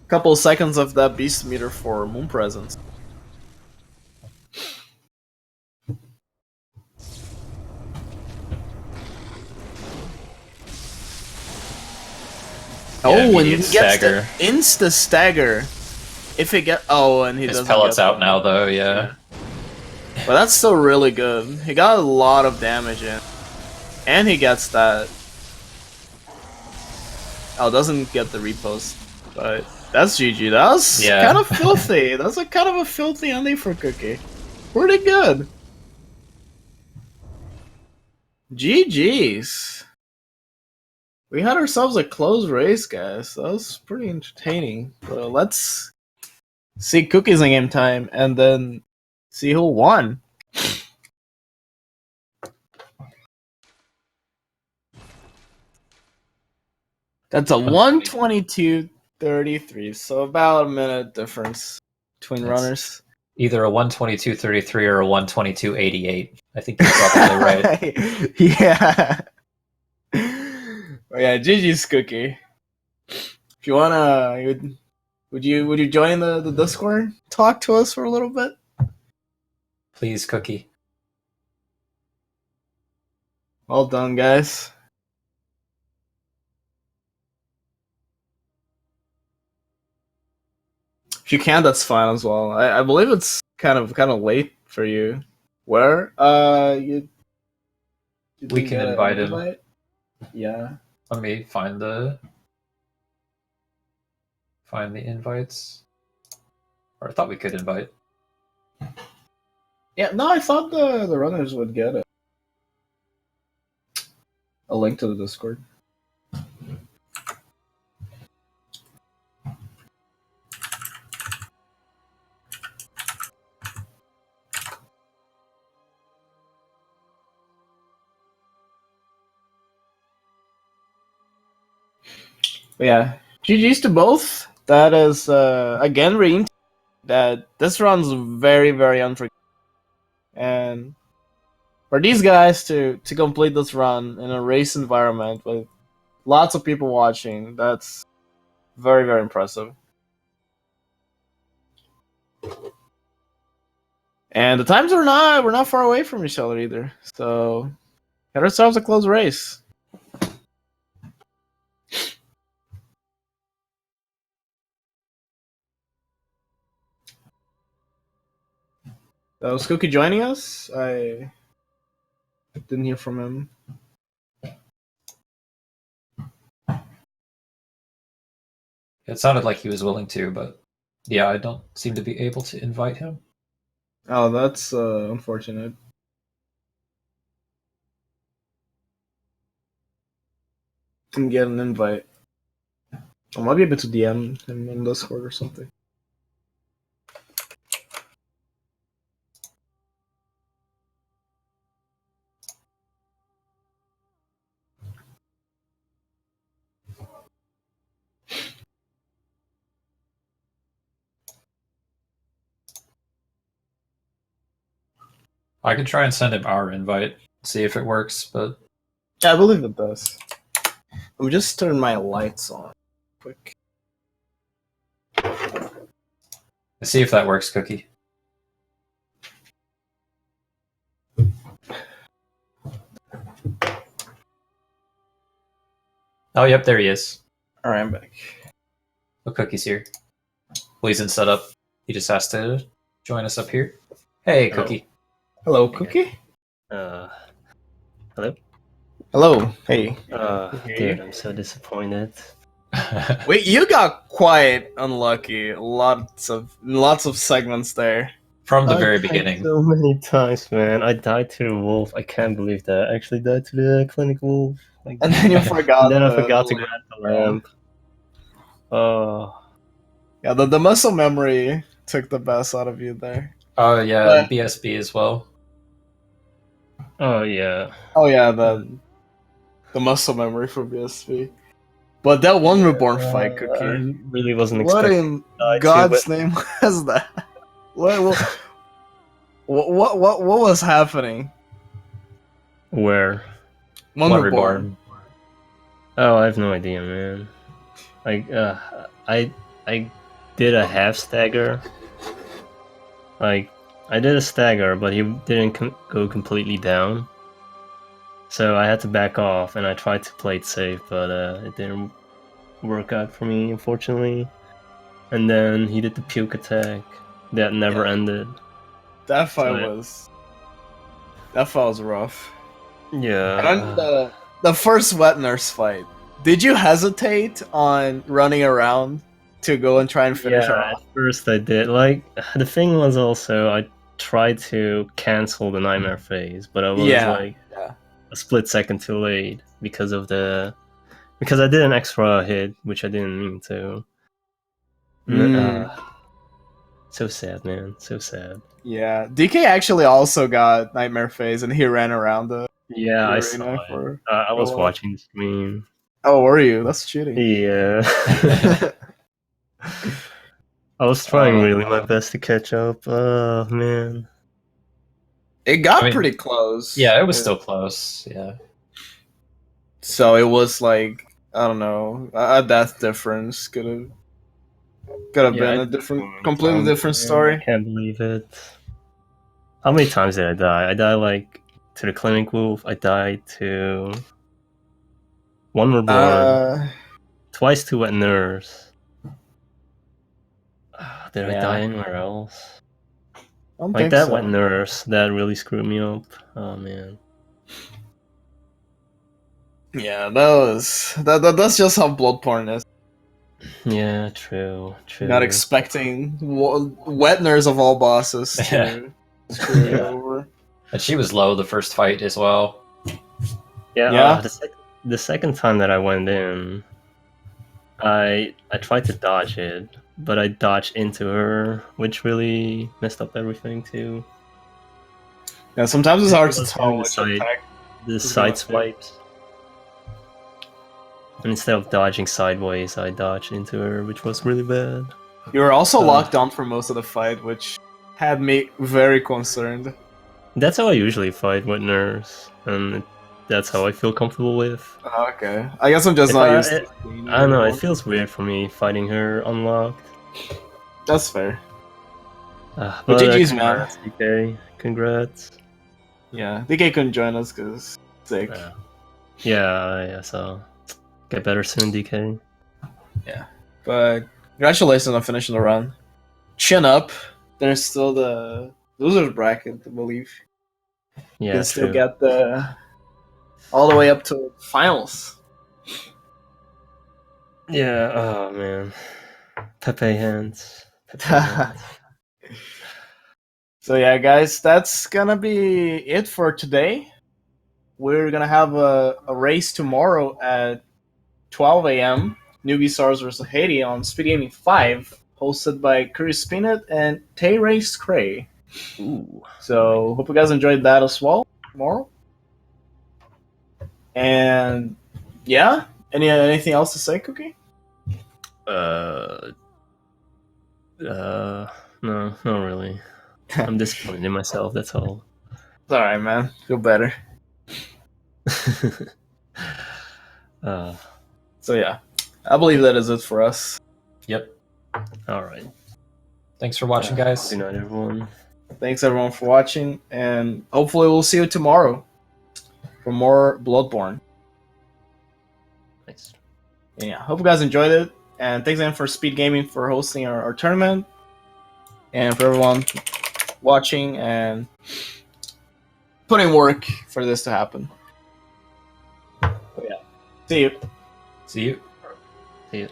S2: a couple of seconds of that beast meter for Moon Presence. Oh, and he gets the insta stagger. If he get and he doesn't.
S1: His pellet's out now though, yeah.
S2: But that's still really good. He got a lot of damage in. And he gets that. Oh, doesn't get the repost. But that's GG. That was kind of filthy. That's a kind of a filthy ending for Cookie. Pretty good. GG's. We had ourselves a close race, guys. That was pretty entertaining. So let's see Cookies in game time and then see who won. That's a 122.33, so about a minute difference between runners.
S1: Either a 122.33 or a 122.88. I think you're probably right.
S2: Yeah. Well, yeah, GG's Cookie. If you wanna, would you join the Discord? Talk to us for a little bit.
S1: Please, Cookie.
S2: Well done, guys. If you can, that's fine as well. I believe it's kind of late for you. Where you
S1: we can invite him.
S2: Yeah.
S1: Let me find the invites. Or I thought we could invite.
S2: Yeah, no, I thought the runners would get it. A link to the Discord. But yeah, GG's to both. That is again reading that this run's very, very unforgiving. And for these guys to complete this run in a race environment with lots of people watching, that's very, very impressive. And the times we're not far away from each other either. So Had ourselves a close race. Was Cookie joining us? I didn't hear from him.
S1: It sounded like he was willing to, but yeah, I don't seem to be able to invite him.
S2: Oh, that's unfortunate. Didn't get an invite. I might be able to DM him in Discord or something.
S1: I could try and send him our invite, see if it works, but
S2: Yeah, I believe it does. Let me just turn my lights on quick.
S1: see if that works, Cookie. Oh, yep, there he is.
S2: Alright, I'm back.
S1: Oh, Cookie's here. Well, he's in setup. He just has to join us up here. Hey,
S3: Hello.
S1: Cookie.
S2: Hello, Cookie?
S3: Hello?
S2: Hello, hey.
S3: Dude, I'm so disappointed.
S2: Wait, you got quite unlucky. Lots of segments there.
S1: From the
S3: I
S1: very
S3: died
S1: beginning.
S3: so many times, man. I died to the wolf. I can't believe that. I actually died to the clinic wolf. Like,
S2: And then you forgot.
S3: and then I
S2: the-
S3: forgot
S2: the
S3: to grab the lamp. Oh,
S2: Yeah, the muscle memory took the best out of you there.
S1: Oh, yeah,
S2: But-
S1: BSB as well.
S3: oh yeah.
S2: Oh yeah, the muscle memory for BSV. But that one reborn fight,
S3: I
S2: Cookie.
S3: really wasn't
S2: What
S3: expecting.
S2: in
S3: die too,
S2: God's
S3: but-
S2: name was that? What was happening?
S3: Where?
S2: One
S1: One
S2: reborn.
S1: reborn.
S3: Oh, I have no idea, man. Like, I did a half stagger. Like, I did a stagger, but he didn't go completely down. So I had to back off, and I tried to play it safe, but it didn't work out for me, unfortunately. And then he did the puke attack that never
S2: Yeah.
S3: ended.
S2: That fight
S3: So,
S2: was rough.
S3: Yeah.
S2: And the first wet nurse fight. Did you hesitate on running around to go and try and finish her
S3: Yeah,
S2: off?
S3: at first I did. Like, the thing was also, I tried to cancel the nightmare phase, but I was
S2: Yeah.
S3: a split second too late because I did an extra hit, which I didn't mean to. So sad, man. So sad.
S2: Yeah. DK actually also got nightmare phase, and he ran around the
S3: Yeah, I
S2: arena
S3: saw it.
S2: for.
S3: I was
S2: a while.
S3: watching the stream.
S2: Oh, were you? That's cheating.
S3: Yeah. I was trying really my best to catch up. Oh, man.
S2: It got
S1: I mean,
S2: pretty close.
S1: Yeah, it was still close. Yeah.
S2: So it was like, I don't know, a death difference could have
S3: Yeah,
S2: been
S3: I
S2: a
S3: did
S2: different,
S3: so many
S2: completely
S3: times,
S2: different
S3: man.
S2: story.
S3: I can't believe it. How many times did I die? I died like to the clinic wolf. I died to one reborn. Twice to wet nurse. Did I
S1: Yeah.
S3: die anywhere else?
S2: I don't
S3: Like
S2: think
S3: that
S2: so.
S3: wet nurse, that really screwed me up. Oh man.
S2: Yeah, that's just how Bloodborne is.
S3: Yeah, true.
S2: Not expecting wet nurse of all bosses to screw you
S3: Yeah.
S2: over.
S1: And she was low the first fight as well.
S3: Yeah,
S2: Yeah?
S3: the second time that I went in, I tried to dodge it, but I dodged into her, which really messed up everything too.
S2: Yeah, sometimes it's hard
S3: I
S2: to
S3: was
S2: tell
S3: doing
S2: which attack.
S3: the
S2: is
S3: side
S2: gonna fit.
S3: swipes. And instead of dodging sideways, I dodged into her, which was really bad.
S2: You were also locked down for most of the fight, which had me very concerned.
S3: That's how I usually fight with nurse, and that's how I feel comfortable with.
S2: Okay, I guess I'm just
S3: If
S2: not
S3: I-
S2: used to
S3: it-
S2: seeing
S3: I don't know,
S2: it
S3: it
S2: anymore.
S3: feels weird for me fighting her unlocked.
S2: That's fair.
S3: But
S2: GG's, man.
S3: congrats, DK. Congrats.
S2: Yeah, DK couldn't join us because Sick.
S3: Yeah. So get better soon, DK.
S2: But congratulations on finishing the run. Chin up. There's still the losers bracket, I believe. You
S3: Yeah,
S2: can still
S3: true.
S2: get all the way up to finals.
S3: Yeah. Oh man. Pepe hands. Pepe hands.
S2: So yeah, guys, that's gonna be it for today. We're gonna have a race tomorrow at 12 a.m. Newbie Stars vs Haiti on SpeedGaming 5, hosted by Chris Spinet and Tay Race Cray.
S3: Ooh.
S2: So hope you guys enjoyed that as well tomorrow. And yeah, anything else to say, Cookie?
S3: No, not really. I'm disappointed in myself. That's all.
S2: It's alright, man. Feel better. So yeah, I believe that is it for us.
S1: Yep.
S3: All right.
S1: Thanks for watching, guys.
S3: Good night, everyone.
S2: Thanks everyone for watching, and hopefully we'll see you tomorrow for more Bloodborne.
S3: Nice.
S2: Yeah, hope you guys enjoyed it, and thanks again for Speed Gaming for hosting our tournament, and for everyone watching and putting work for this to happen. So yeah, see you.
S1: See you.
S3: See you.